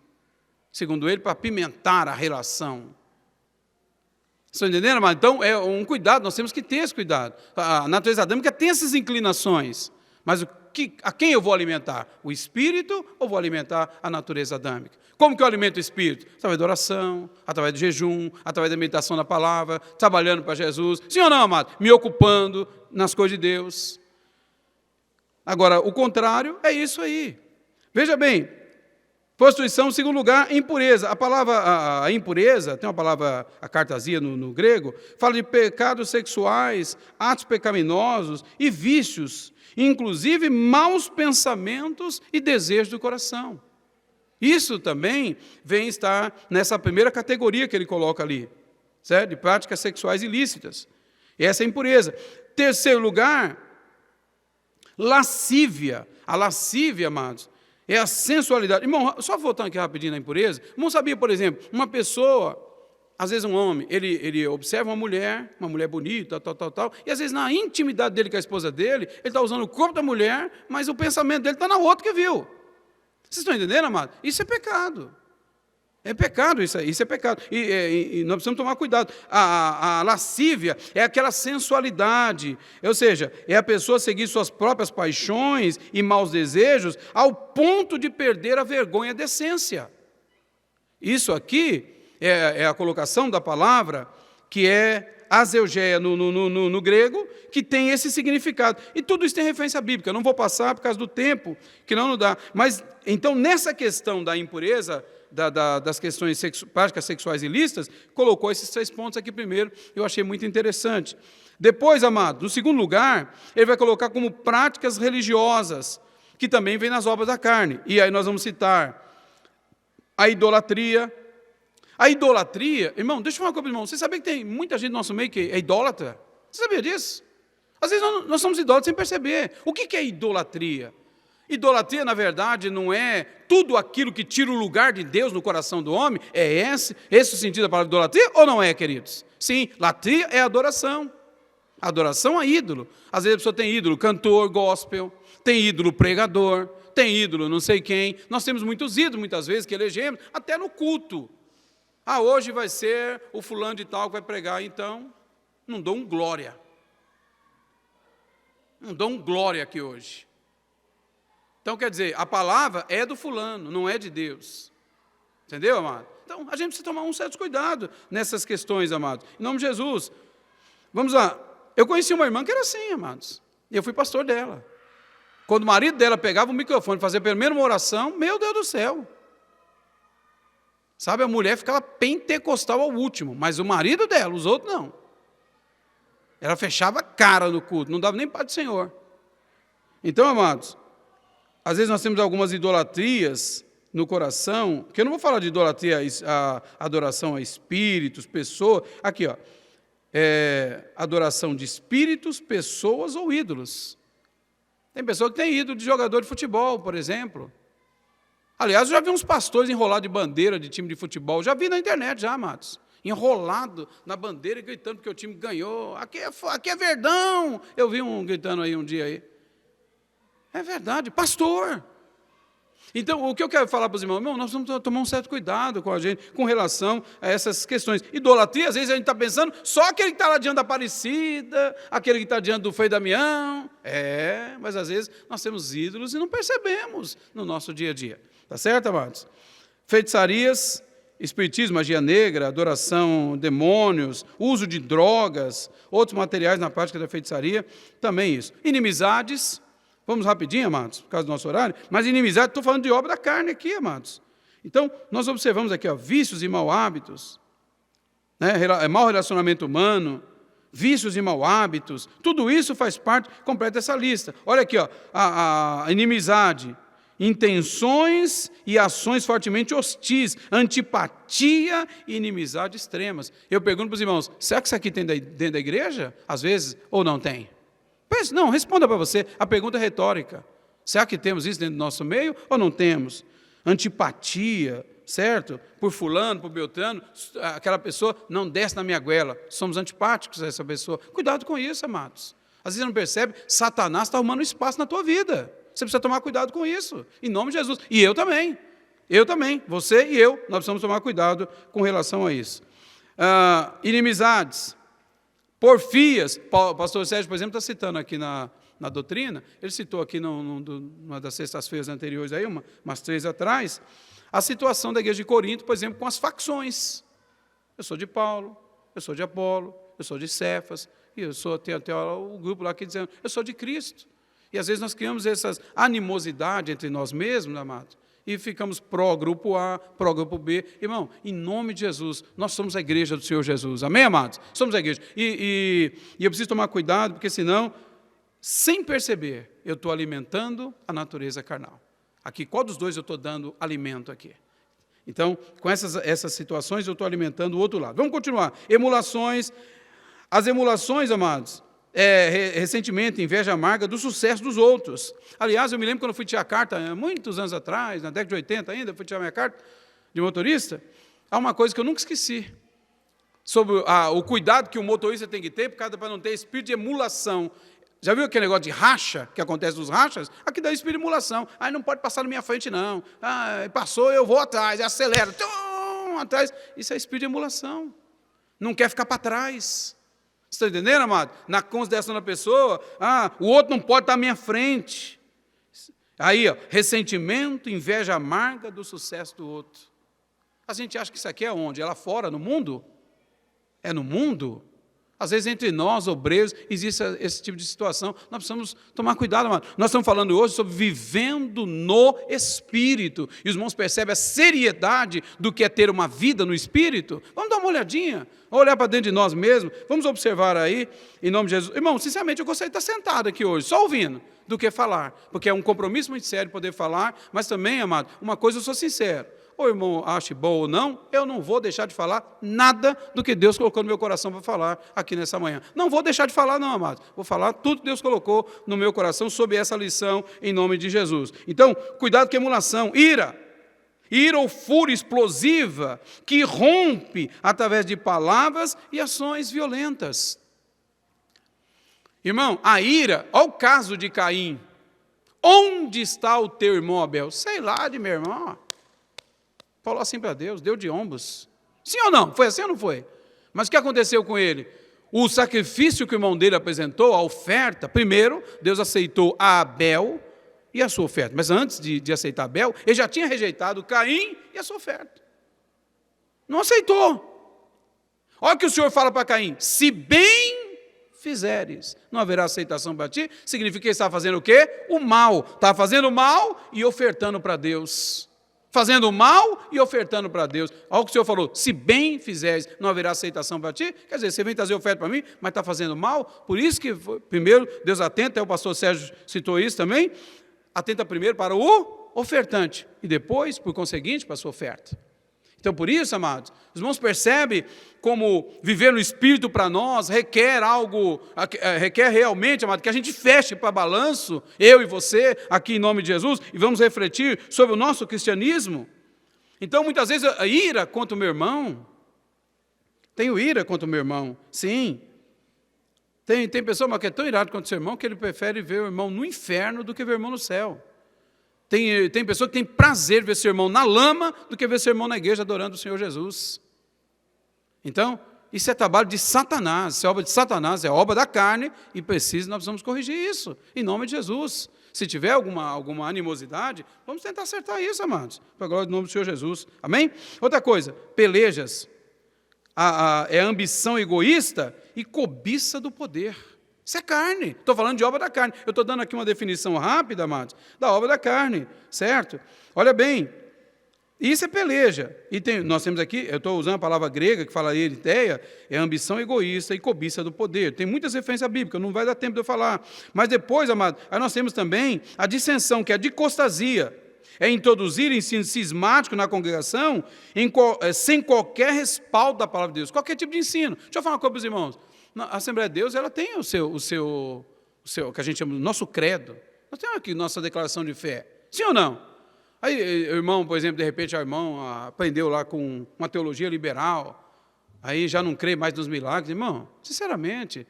Segundo ele, para apimentar a relação. Estão entendendo, mas então é um cuidado, nós temos que ter esse cuidado. A natureza adâmica tem essas inclinações. Mas a quem eu vou alimentar? O espírito ou vou alimentar a natureza adâmica? Como que eu alimento o espírito? Através da oração, através do jejum, através da meditação da palavra, trabalhando para Jesus. Sim ou não, amado? Me ocupando nas coisas de Deus. Agora, o contrário é isso aí. Veja bem, prostituição, em segundo lugar, impureza. A palavra a impureza, tem uma palavra, a cartasia no grego, fala de pecados sexuais, atos pecaminosos e vícios, inclusive maus pensamentos e desejos do coração. Isso também vem estar nessa primeira categoria que ele coloca ali, certo? De práticas sexuais ilícitas. Essa é a impureza. Terceiro lugar, lascívia. A lascívia, amados, é a sensualidade. Irmão, só voltando aqui rapidinho na impureza, irmão, sabia, por exemplo, uma pessoa, às vezes um homem, ele observa uma mulher bonita, tal, e às vezes na intimidade dele com a esposa dele, ele está usando o corpo da mulher, mas o pensamento dele está na outra que viu. Vocês estão entendendo, amado? Isso é pecado. É pecado isso aí, isso é pecado. E nós precisamos tomar cuidado. A lascívia é aquela sensualidade, ou seja, é a pessoa seguir suas próprias paixões e maus desejos ao ponto de perder a vergonha e a decência. Isso aqui é a colocação da palavra, que é azeugeia no grego, que tem esse significado. E tudo isso tem referência bíblica. Eu não vou passar por causa do tempo, que não dá. Mas, então, nessa questão da impureza, das questões práticas sexuais ilícitas, colocou esses 3 pontos aqui primeiro, eu achei muito interessante. Depois, amado, no segundo lugar, ele vai colocar como práticas religiosas, que também vem nas obras da carne. E aí nós vamos citar a idolatria. A idolatria, irmão, deixa eu falar uma coisa, irmão, você sabia que tem muita gente no nosso meio que é idólatra? Você sabia disso? Às vezes nós somos idólatras sem perceber. O que é idolatria? Idolatria, na verdade, não é tudo aquilo que tira o lugar de Deus no coração do homem. É esse o sentido da palavra idolatria ou não é, queridos? Sim, latria é adoração. Adoração a ídolo. Às vezes a pessoa tem ídolo cantor, gospel, tem ídolo pregador, tem ídolo não sei quem. Nós temos muitos ídolos, muitas vezes, que elegemos, até no culto. Hoje vai ser o fulano de tal que vai pregar, então não dou um glória. Não dou um glória aqui hoje. Então, quer dizer, a palavra é do fulano, não é de Deus. Entendeu, amado? Então, a gente precisa tomar um certo cuidado nessas questões, amados. Em nome de Jesus. Vamos lá. Eu conheci uma irmã que era assim, amados. E eu fui pastor dela. Quando o marido dela pegava o microfone e fazia primeiro uma oração, meu Deus do céu. Sabe, a mulher ficava pentecostal ao último, mas o marido dela, os outros não. Ela fechava a cara no culto, não dava nem paz do Senhor. Então, amados, às vezes nós temos algumas idolatrias no coração, que eu não vou falar de idolatria, a adoração a espíritos, pessoas, aqui, ó, adoração de espíritos, pessoas ou ídolos. Tem pessoa que tem ídolo de jogador de futebol, por exemplo. Aliás, eu já vi uns pastores enrolados de bandeira de time de futebol, já vi na internet, já, amados, enrolado na bandeira, gritando porque o time ganhou, aqui é Verdão, eu vi um gritando aí um dia aí. É verdade, pastor. Então, o que eu quero falar para os irmãos, nós vamos tomar um certo cuidado com a gente, com relação a essas questões. Idolatria, às vezes a gente está pensando, só aquele que está lá diante da Aparecida, aquele que está diante do Frei Damião. Mas às vezes nós temos ídolos e não percebemos no nosso dia a dia. Tá certo, amados? Feitiçarias, espiritismo, magia negra, adoração, demônios, uso de drogas, outros materiais na prática da feitiçaria, também isso. Inimizades. Vamos rapidinho, amados, por causa do nosso horário, mas inimizade, estou falando de obra da carne aqui, amados. Então, nós observamos aqui, ó, vícios e mau hábitos, né, mau relacionamento humano, vícios e mau hábitos, tudo isso faz parte completa dessa lista. Olha aqui, ó, a inimizade, intenções e ações fortemente hostis, antipatia e inimizade extremas. Eu pergunto para os irmãos, será que isso aqui tem dentro da igreja? Às vezes, ou não tem? Não, responda para você, a pergunta é retórica. Será que temos isso dentro do nosso meio ou não temos? Antipatia, certo? Por fulano, por beltrano, aquela pessoa não desce na minha goela, somos antipáticos a essa pessoa. Cuidado com isso, amados. Às vezes você não percebe, Satanás está arrumando espaço na tua vida. Você precisa tomar cuidado com isso, em nome de Jesus. E eu também, você e eu, nós precisamos tomar cuidado com relação a isso. Inimizades. Porfias, o pastor Sérgio, por exemplo, está citando aqui na doutrina, ele citou aqui numa das sextas-feiras anteriores, aí, umas 3 atrás, a situação da igreja de Corinto, por exemplo, com as facções. Eu sou de Paulo, eu sou de Apolo, eu sou de Cefas, e tem até o grupo lá que dizendo, eu sou de Cristo. E às vezes nós criamos essa animosidade entre nós mesmos, amados, e ficamos pró-grupo A, pró-grupo B. Irmão, em nome de Jesus, nós somos a igreja do Senhor Jesus. Amém, amados? Somos a igreja. E eu preciso tomar cuidado, porque senão, sem perceber, eu estou alimentando a natureza carnal. Aqui, qual dos dois eu estou dando alimento aqui? Então, com essas situações, eu estou alimentando o outro lado. Vamos continuar. Emulações. As emulações, amados, ressentimento, inveja amarga do sucesso dos outros. Aliás, eu me lembro quando eu fui tirar carta, muitos anos atrás, na década de 80 ainda, eu fui tirar minha carta de motorista, há uma coisa que eu nunca esqueci, sobre o cuidado que o motorista tem que ter, para não ter espírito de emulação. Já viu aquele negócio de racha, que acontece nos rachas? Aqui dá espírito de emulação. Não pode passar na minha frente, não. Passou, eu vou atrás, acelero, atrás. Isso é espírito de emulação. Não quer ficar para trás. Você está entendendo, amado? Na consideração da pessoa, o outro não pode estar à minha frente. Aí, ó, ressentimento, inveja amarga do sucesso do outro. A gente acha que isso aqui é onde? É lá fora, no mundo? É no mundo? Às vezes, entre nós, obreiros, existe esse tipo de situação. Nós precisamos tomar cuidado, amado. Nós estamos falando hoje sobre vivendo no Espírito. E os irmãos percebem a seriedade do que é ter uma vida no Espírito? Vamos dar uma olhadinha. Vamos olhar para dentro de nós mesmos. Vamos observar aí, em nome de Jesus. Irmão, sinceramente, eu gostaria de estar sentado aqui hoje, só ouvindo, do que falar. Porque é um compromisso muito sério poder falar. Mas também, amado, uma coisa eu sou sincero. Ou o irmão ache bom ou não, eu não vou deixar de falar nada do que Deus colocou no meu coração para falar aqui nessa manhã. Não vou deixar de falar, não, amados. Vou falar tudo que Deus colocou no meu coração sobre essa lição, em nome de Jesus. Então, cuidado com a emulação. Ira ou fúria explosiva que rompe através de palavras e ações violentas. Irmão, a ira, olha o caso de Caim. Onde está o teu irmão Abel? Sei lá de meu irmão. Falou assim para Deus, deu de ombros. Sim ou não? Foi assim ou não foi? Mas o que aconteceu com ele? O sacrifício que o irmão dele apresentou, a oferta, primeiro, Deus aceitou a Abel e a sua oferta. Mas antes de aceitar Abel, ele já tinha rejeitado Caim e a sua oferta. Não aceitou. Olha o que o Senhor fala para Caim, se bem fizeres, não haverá aceitação para ti. Significa que ele estava fazendo o quê? O mal. Estava fazendo o mal e ofertando para Deus. Fazendo o mal e ofertando para Deus. Olha o que o Senhor falou, se bem fizeres, não haverá aceitação para ti. Quer dizer, você vem trazer oferta para mim, mas está fazendo mal. Por isso que, primeiro, Deus atento, até o pastor Sérgio citou isso também. atenta primeiro para o ofertante e depois, por conseguinte, para a sua oferta. Então, por isso, amados, os irmãos percebem como viver no Espírito para nós requer algo, requer realmente, amado, que a gente feche para balanço, eu e você, aqui em nome de Jesus, e vamos refletir sobre o nosso cristianismo. Então, muitas vezes, a ira contra o meu irmão, tenho ira contra o meu irmão, sim. Tem pessoa que é tão irado contra o seu irmão que ele prefere ver o irmão no inferno do que ver o irmão no céu. Tem pessoa que tem prazer ver seu irmão na lama do que ver seu irmão na igreja adorando o Senhor Jesus. Então, isso é trabalho de Satanás, isso é obra de Satanás, é obra da carne, e nós precisamos corrigir isso, em nome de Jesus. Se tiver alguma animosidade, vamos tentar acertar isso, amados, para a glória do nome do Senhor Jesus. Amém? Outra coisa, pelejas, é ambição egoísta e cobiça do poder. Isso é carne, estou falando de obra da carne. Eu estou dando aqui uma definição rápida, amados, da obra da carne, certo? Olha bem, isso é peleja. E nós temos aqui, eu estou usando a palavra grega, que fala eritheia, é ambição egoísta e cobiça do poder. Tem muitas referências bíblicas, não vai dar tempo de eu falar. Mas depois, amados, aí nós temos também a dissensão, que é a dicostasia. É introduzir ensino cismático na congregação sem qualquer respaldo da palavra de Deus. Qualquer tipo de ensino. Deixa eu falar uma coisa para os irmãos. A Assembleia de Deus, ela tem o seu que a gente chama de nosso credo. Nós temos aqui nossa declaração de fé. Sim ou não? Aí o irmão, por exemplo, de repente o irmão aprendeu lá com uma teologia liberal, aí já não crê mais nos milagres. Irmão, sinceramente,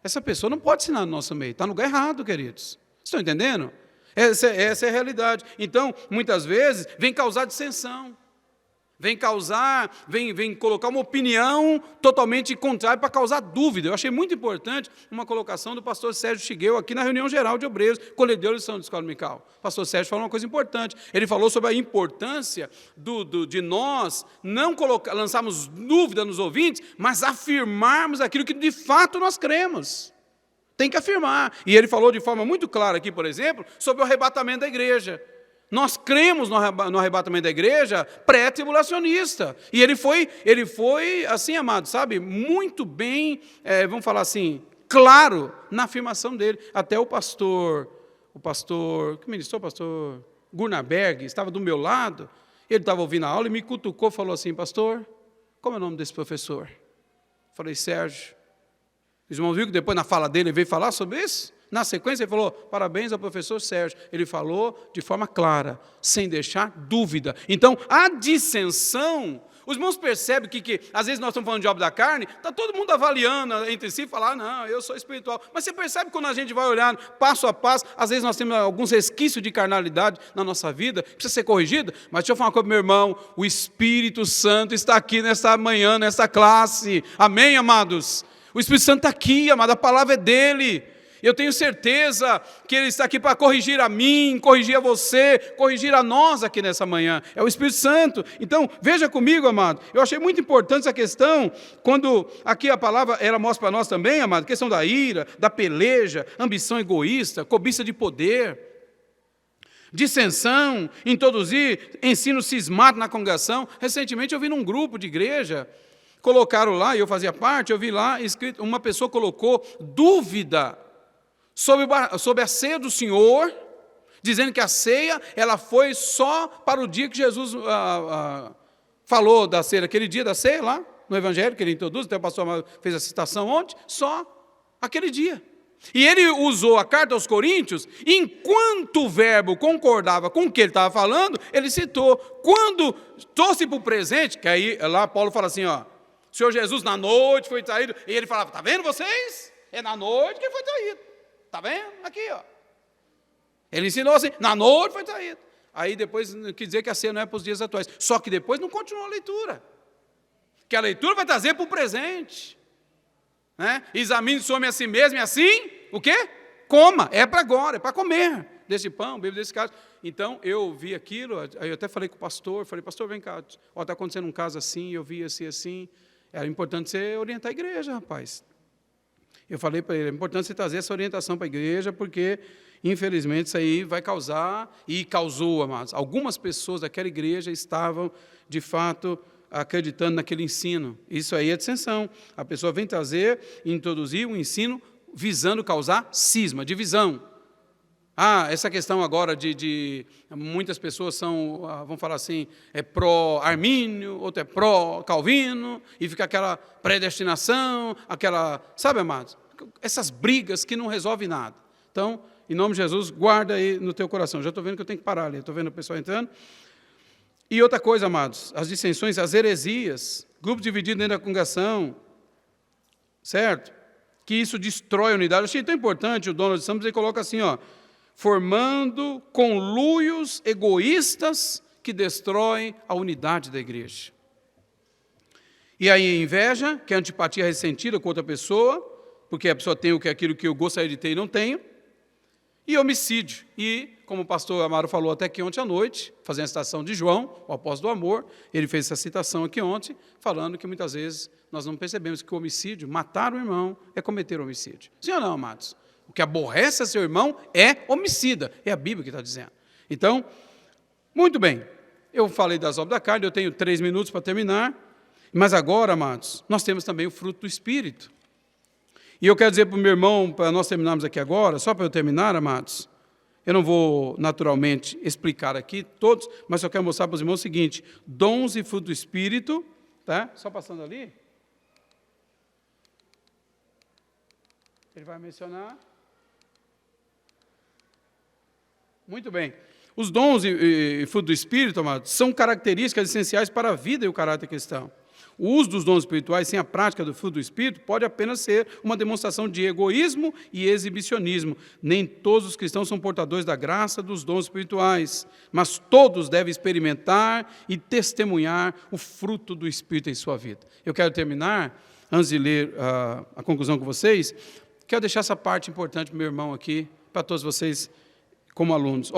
essa pessoa não pode ensinar no nosso meio. Está no lugar errado, queridos. Estão entendendo? Essa é a realidade. Então, muitas vezes, vem causar dissensão. Vem colocar uma opinião totalmente contrária para causar dúvida. Eu achei muito importante uma colocação do pastor Sérgio Chigueu aqui na reunião geral de obreiros, quando ele deu a lição de escola dominical. O pastor Sérgio falou uma coisa importante. Ele falou sobre a importância de nós não lançarmos dúvida nos ouvintes, mas afirmarmos aquilo que de fato nós cremos. Tem que afirmar. E ele falou de forma muito clara aqui, por exemplo, sobre o arrebatamento da igreja. Nós cremos no arrebatamento da igreja pré-tribulacionista. E ele foi assim, amado, sabe, muito bem, vamos falar assim, claro na afirmação dele. Até o pastor que ministrou, o pastor Gurnaberg, estava do meu lado, ele estava ouvindo a aula e me cutucou, falou assim: pastor, como é o nome desse professor? Falei: Sérgio. Os irmãos viram que depois na fala dele ele veio falar sobre isso? Na sequência, ele falou: parabéns ao professor Sérgio. Ele falou de forma clara, sem deixar dúvida. Então, a dissensão, os irmãos percebem que às vezes nós estamos falando de obra da carne, está todo mundo avaliando entre si, falar: não, eu sou espiritual. Mas você percebe quando a gente vai olhar passo a passo, às vezes nós temos alguns resquícios de carnalidade na nossa vida, precisa ser corrigido. Mas deixa eu falar uma coisa para o meu irmão: o Espírito Santo está aqui nesta manhã, nesta classe. Amém, amados? O Espírito Santo está aqui, amado, a palavra é dele. Eu tenho certeza que Ele está aqui para corrigir a mim, corrigir a você, corrigir a nós aqui nessa manhã. É o Espírito Santo. Então, veja comigo, amado. Eu achei muito importante essa questão, quando aqui a palavra ela mostra para nós também, amado, a questão da ira, da peleja, ambição egoísta, cobiça de poder, dissensão, introduzir ensino cismático na congregação. Recentemente eu vi num grupo de igreja, colocaram lá, e eu fazia parte, eu vi lá, escrito, uma pessoa colocou dúvida sobre a ceia do Senhor, dizendo que a ceia ela foi só para o dia que Jesus falou da ceia, aquele dia da ceia lá, no Evangelho, que ele introduz, até o pastor Amado fez a citação ontem, só aquele dia. E ele usou a carta aos Coríntios, enquanto o verbo concordava com o que ele estava falando, ele citou. Quando trouxe para o presente, que aí lá Paulo fala assim, ó, o Senhor Jesus na noite foi traído, e ele falava: está vendo vocês? É na noite que ele foi traído. Está vendo? Aqui, ó. Ele ensinou assim: na noite foi traído. Aí depois quis dizer que a ceia não é para os dias atuais. Só que depois não continuou a leitura. Que a leitura vai trazer para o presente. Né? Examine o homem a si mesmo e assim, o quê? Coma. É para agora, é para comer desse pão, bebe desse cálice. Então, eu vi aquilo, aí eu até falei com o pastor, falei: pastor, vem cá, está acontecendo um caso assim, eu vi assim. Era importante você orientar a igreja, rapaz. Eu falei para ele: é importante você trazer essa orientação para a igreja, porque, infelizmente, isso aí vai causar, e causou, amados. Algumas pessoas daquela igreja estavam, de fato, acreditando naquele ensino. Isso aí é dissensão. A pessoa vem trazer e introduzir um ensino visando causar cisma, divisão. Essa questão agora de muitas pessoas são, vamos falar assim, pró-Armínio, outro é pró-Calvino, e fica aquela predestinação, sabe, amados? Essas brigas que não resolvem nada. Então, em nome de Jesus, guarda aí no teu coração. Já estou vendo que eu tenho que parar ali, estou vendo o pessoal entrando. E outra coisa, amados, as dissensões, as heresias, grupos divididos dentro da congregação, certo? Que isso destrói a unidade. Eu achei tão importante o Donald Summers, ele coloca assim, formando conluios egoístas que destroem a unidade da igreja. E aí a inveja, que é a antipatia ressentida com outra pessoa, porque a pessoa tem aquilo que eu gostaria de ter e não tenho, e homicídio. E, como o pastor Amaro falou até aqui ontem à noite, fazendo a citação de João, o apóstolo do amor, ele fez essa citação aqui ontem, falando que muitas vezes nós não percebemos que o homicídio, matar o irmão, é cometer homicídio. Sim ou não, amados? O que aborrece a seu irmão é homicida. É a Bíblia que está dizendo. Então, muito bem. Eu falei das obras da carne, eu tenho 3 minutos para terminar. Mas agora, amados, nós temos também o fruto do Espírito. E eu quero dizer para o meu irmão, para nós terminarmos aqui agora, só para eu terminar, amados, eu não vou naturalmente explicar aqui todos, mas só quero mostrar para os irmãos o seguinte: dons e fruto do Espírito, tá? Só passando ali. Ele vai mencionar. Muito bem. Os dons e fruto do Espírito, amados, são características essenciais para a vida e o caráter cristão. O uso dos dons espirituais sem a prática do fruto do Espírito pode apenas ser uma demonstração de egoísmo e exibicionismo. Nem todos os cristãos são portadores da graça dos dons espirituais, mas todos devem experimentar e testemunhar o fruto do Espírito em sua vida. Eu quero terminar, antes de ler a conclusão com vocês, quero deixar essa parte importante para o meu irmão aqui, para todos vocês como alunos.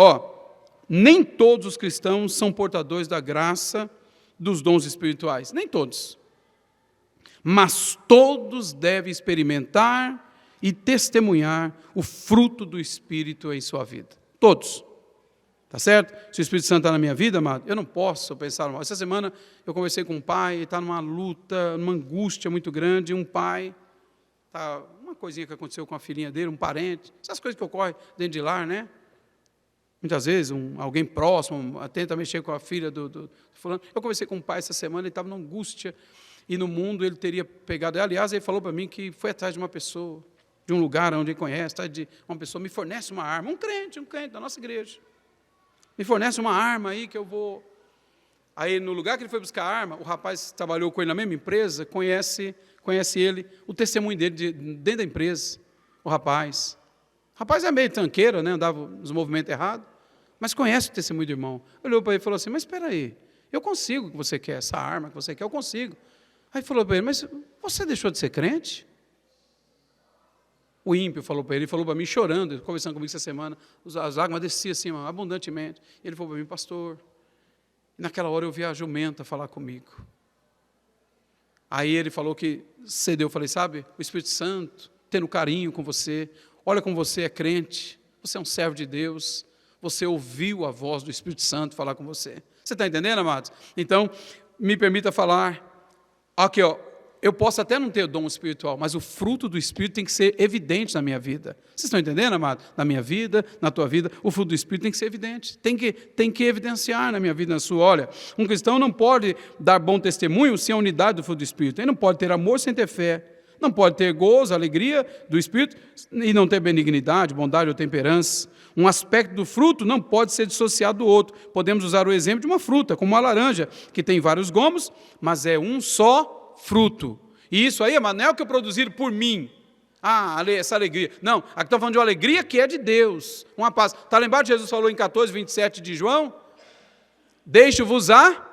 Nem todos os cristãos são portadores da graça dos dons espirituais. Nem todos. Mas todos devem experimentar e testemunhar o fruto do Espírito em sua vida. Todos. Tá certo? Se o Espírito Santo está na minha vida, amado, eu não posso pensar mal. Essa semana eu conversei com um pai, ele está numa luta, numa angústia muito grande, um pai, uma coisinha que aconteceu com a filhinha dele, um parente, essas coisas que ocorrem dentro de lar, né? Muitas vezes, alguém próximo tenta mexer com a filha do fulano. Eu conversei com um pai essa semana, ele estava numa angústia, e no mundo ele teria pegado. Aliás, ele falou para mim que foi atrás de uma pessoa, de um lugar onde ele conhece, de uma pessoa, me fornece uma arma, um crente da nossa igreja. Me fornece uma arma aí que eu vou. Aí, no lugar que ele foi buscar a arma, o rapaz que trabalhou com ele na mesma empresa, conhece ele, o testemunho dele dentro da empresa, o rapaz. O rapaz é meio tanqueiro, né, andava nos movimentos errados. Mas conhece o testemunho do irmão. Olhou para ele e falou assim: mas espera aí, eu consigo o que você quer, essa arma que você quer, eu consigo. Aí falou para ele: mas você deixou de ser crente? O ímpio falou para ele mim chorando, conversando comigo essa semana, as lágrimas desciam assim, abundantemente. Ele falou para mim: pastor, naquela hora eu vi a jumenta falar comigo. Aí ele falou que cedeu, eu falei: sabe, o Espírito Santo tendo carinho com você, olha como você é crente, você é um servo de Deus, você ouviu a voz do Espírito Santo falar com você. Você está entendendo, amados? Então, me permita falar, aqui, eu posso até não ter dom espiritual, mas o fruto do Espírito tem que ser evidente na minha vida. Vocês estão entendendo, amado? Na minha vida, na tua vida, o fruto do Espírito tem que ser evidente, tem que evidenciar na minha vida, na sua. Olha, um cristão não pode dar bom testemunho sem a unidade do fruto do Espírito. Ele não pode ter amor sem ter fé. Não pode ter gozo, alegria do Espírito e não ter benignidade, bondade ou temperança. Um aspecto do fruto não pode ser dissociado do outro. Podemos usar o exemplo de uma fruta, como uma laranja, que tem vários gomos, mas é um só fruto. E isso aí, não é o que é produzido por mim. Essa alegria. Não, aqui estamos falando de uma alegria que é de Deus. Uma paz. Está lembrado que Jesus falou em 14, 27 de João? Deixo-vos a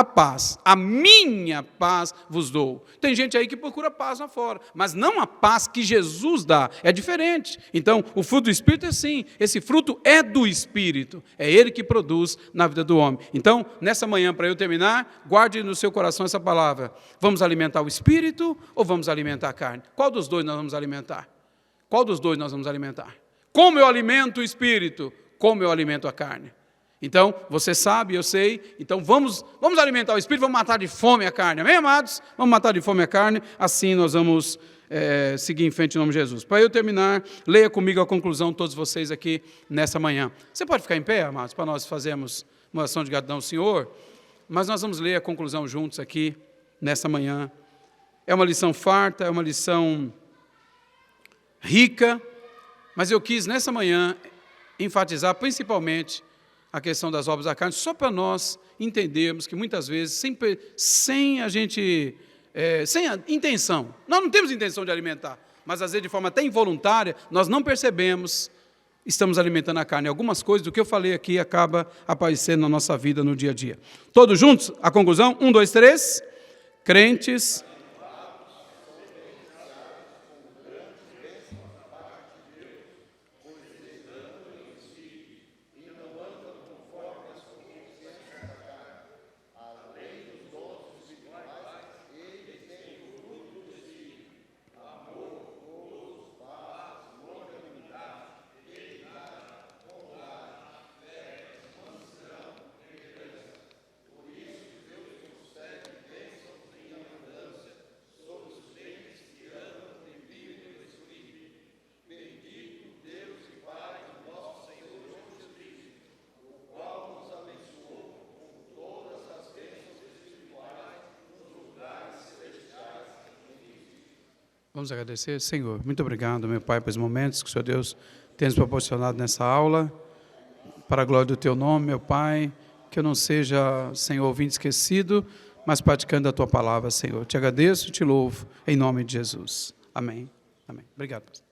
paz, a minha paz vos dou. Tem gente aí que procura paz lá fora, mas não a paz que Jesus dá, é diferente. Então, o fruto do Espírito é assim, esse fruto é do Espírito, é Ele que produz na vida do homem. Então, nessa manhã, para eu terminar, guarde no seu coração essa palavra: vamos alimentar o Espírito ou vamos alimentar a carne? Qual dos dois nós vamos alimentar? Qual dos dois nós vamos alimentar? Como eu alimento o Espírito? Como eu alimento a carne? Então, você sabe, eu sei, então vamos alimentar o Espírito, vamos matar de fome a carne, amém, amados? Vamos matar de fome a carne, assim nós vamos seguir em frente em nome de Jesus. Para eu terminar, leia comigo a conclusão, todos vocês aqui nessa manhã. Você pode ficar em pé, amados, para nós fazermos uma oração de gratidão ao Senhor, mas nós vamos ler a conclusão juntos aqui nessa manhã. É uma lição farta, é uma lição rica, mas eu quis nessa manhã enfatizar principalmente a questão das obras da carne, só para nós entendermos que muitas vezes, sem a intenção, nós não temos intenção de alimentar, mas às vezes de forma até involuntária, nós não percebemos, estamos alimentando a carne. Algumas coisas do que eu falei aqui acaba aparecendo na nossa vida no dia a dia. Todos juntos, a conclusão, 1, 2, 3, crentes... Vamos agradecer. Senhor, muito obrigado, meu Pai, pelos momentos que o Senhor Deus tem nos proporcionado nessa aula, para a glória do Teu nome, meu Pai, que eu não seja, Senhor, ouvinte esquecido, mas praticando a Tua palavra, Senhor. Te agradeço e te louvo, em nome de Jesus. Amém. Amém. Obrigado, pastor.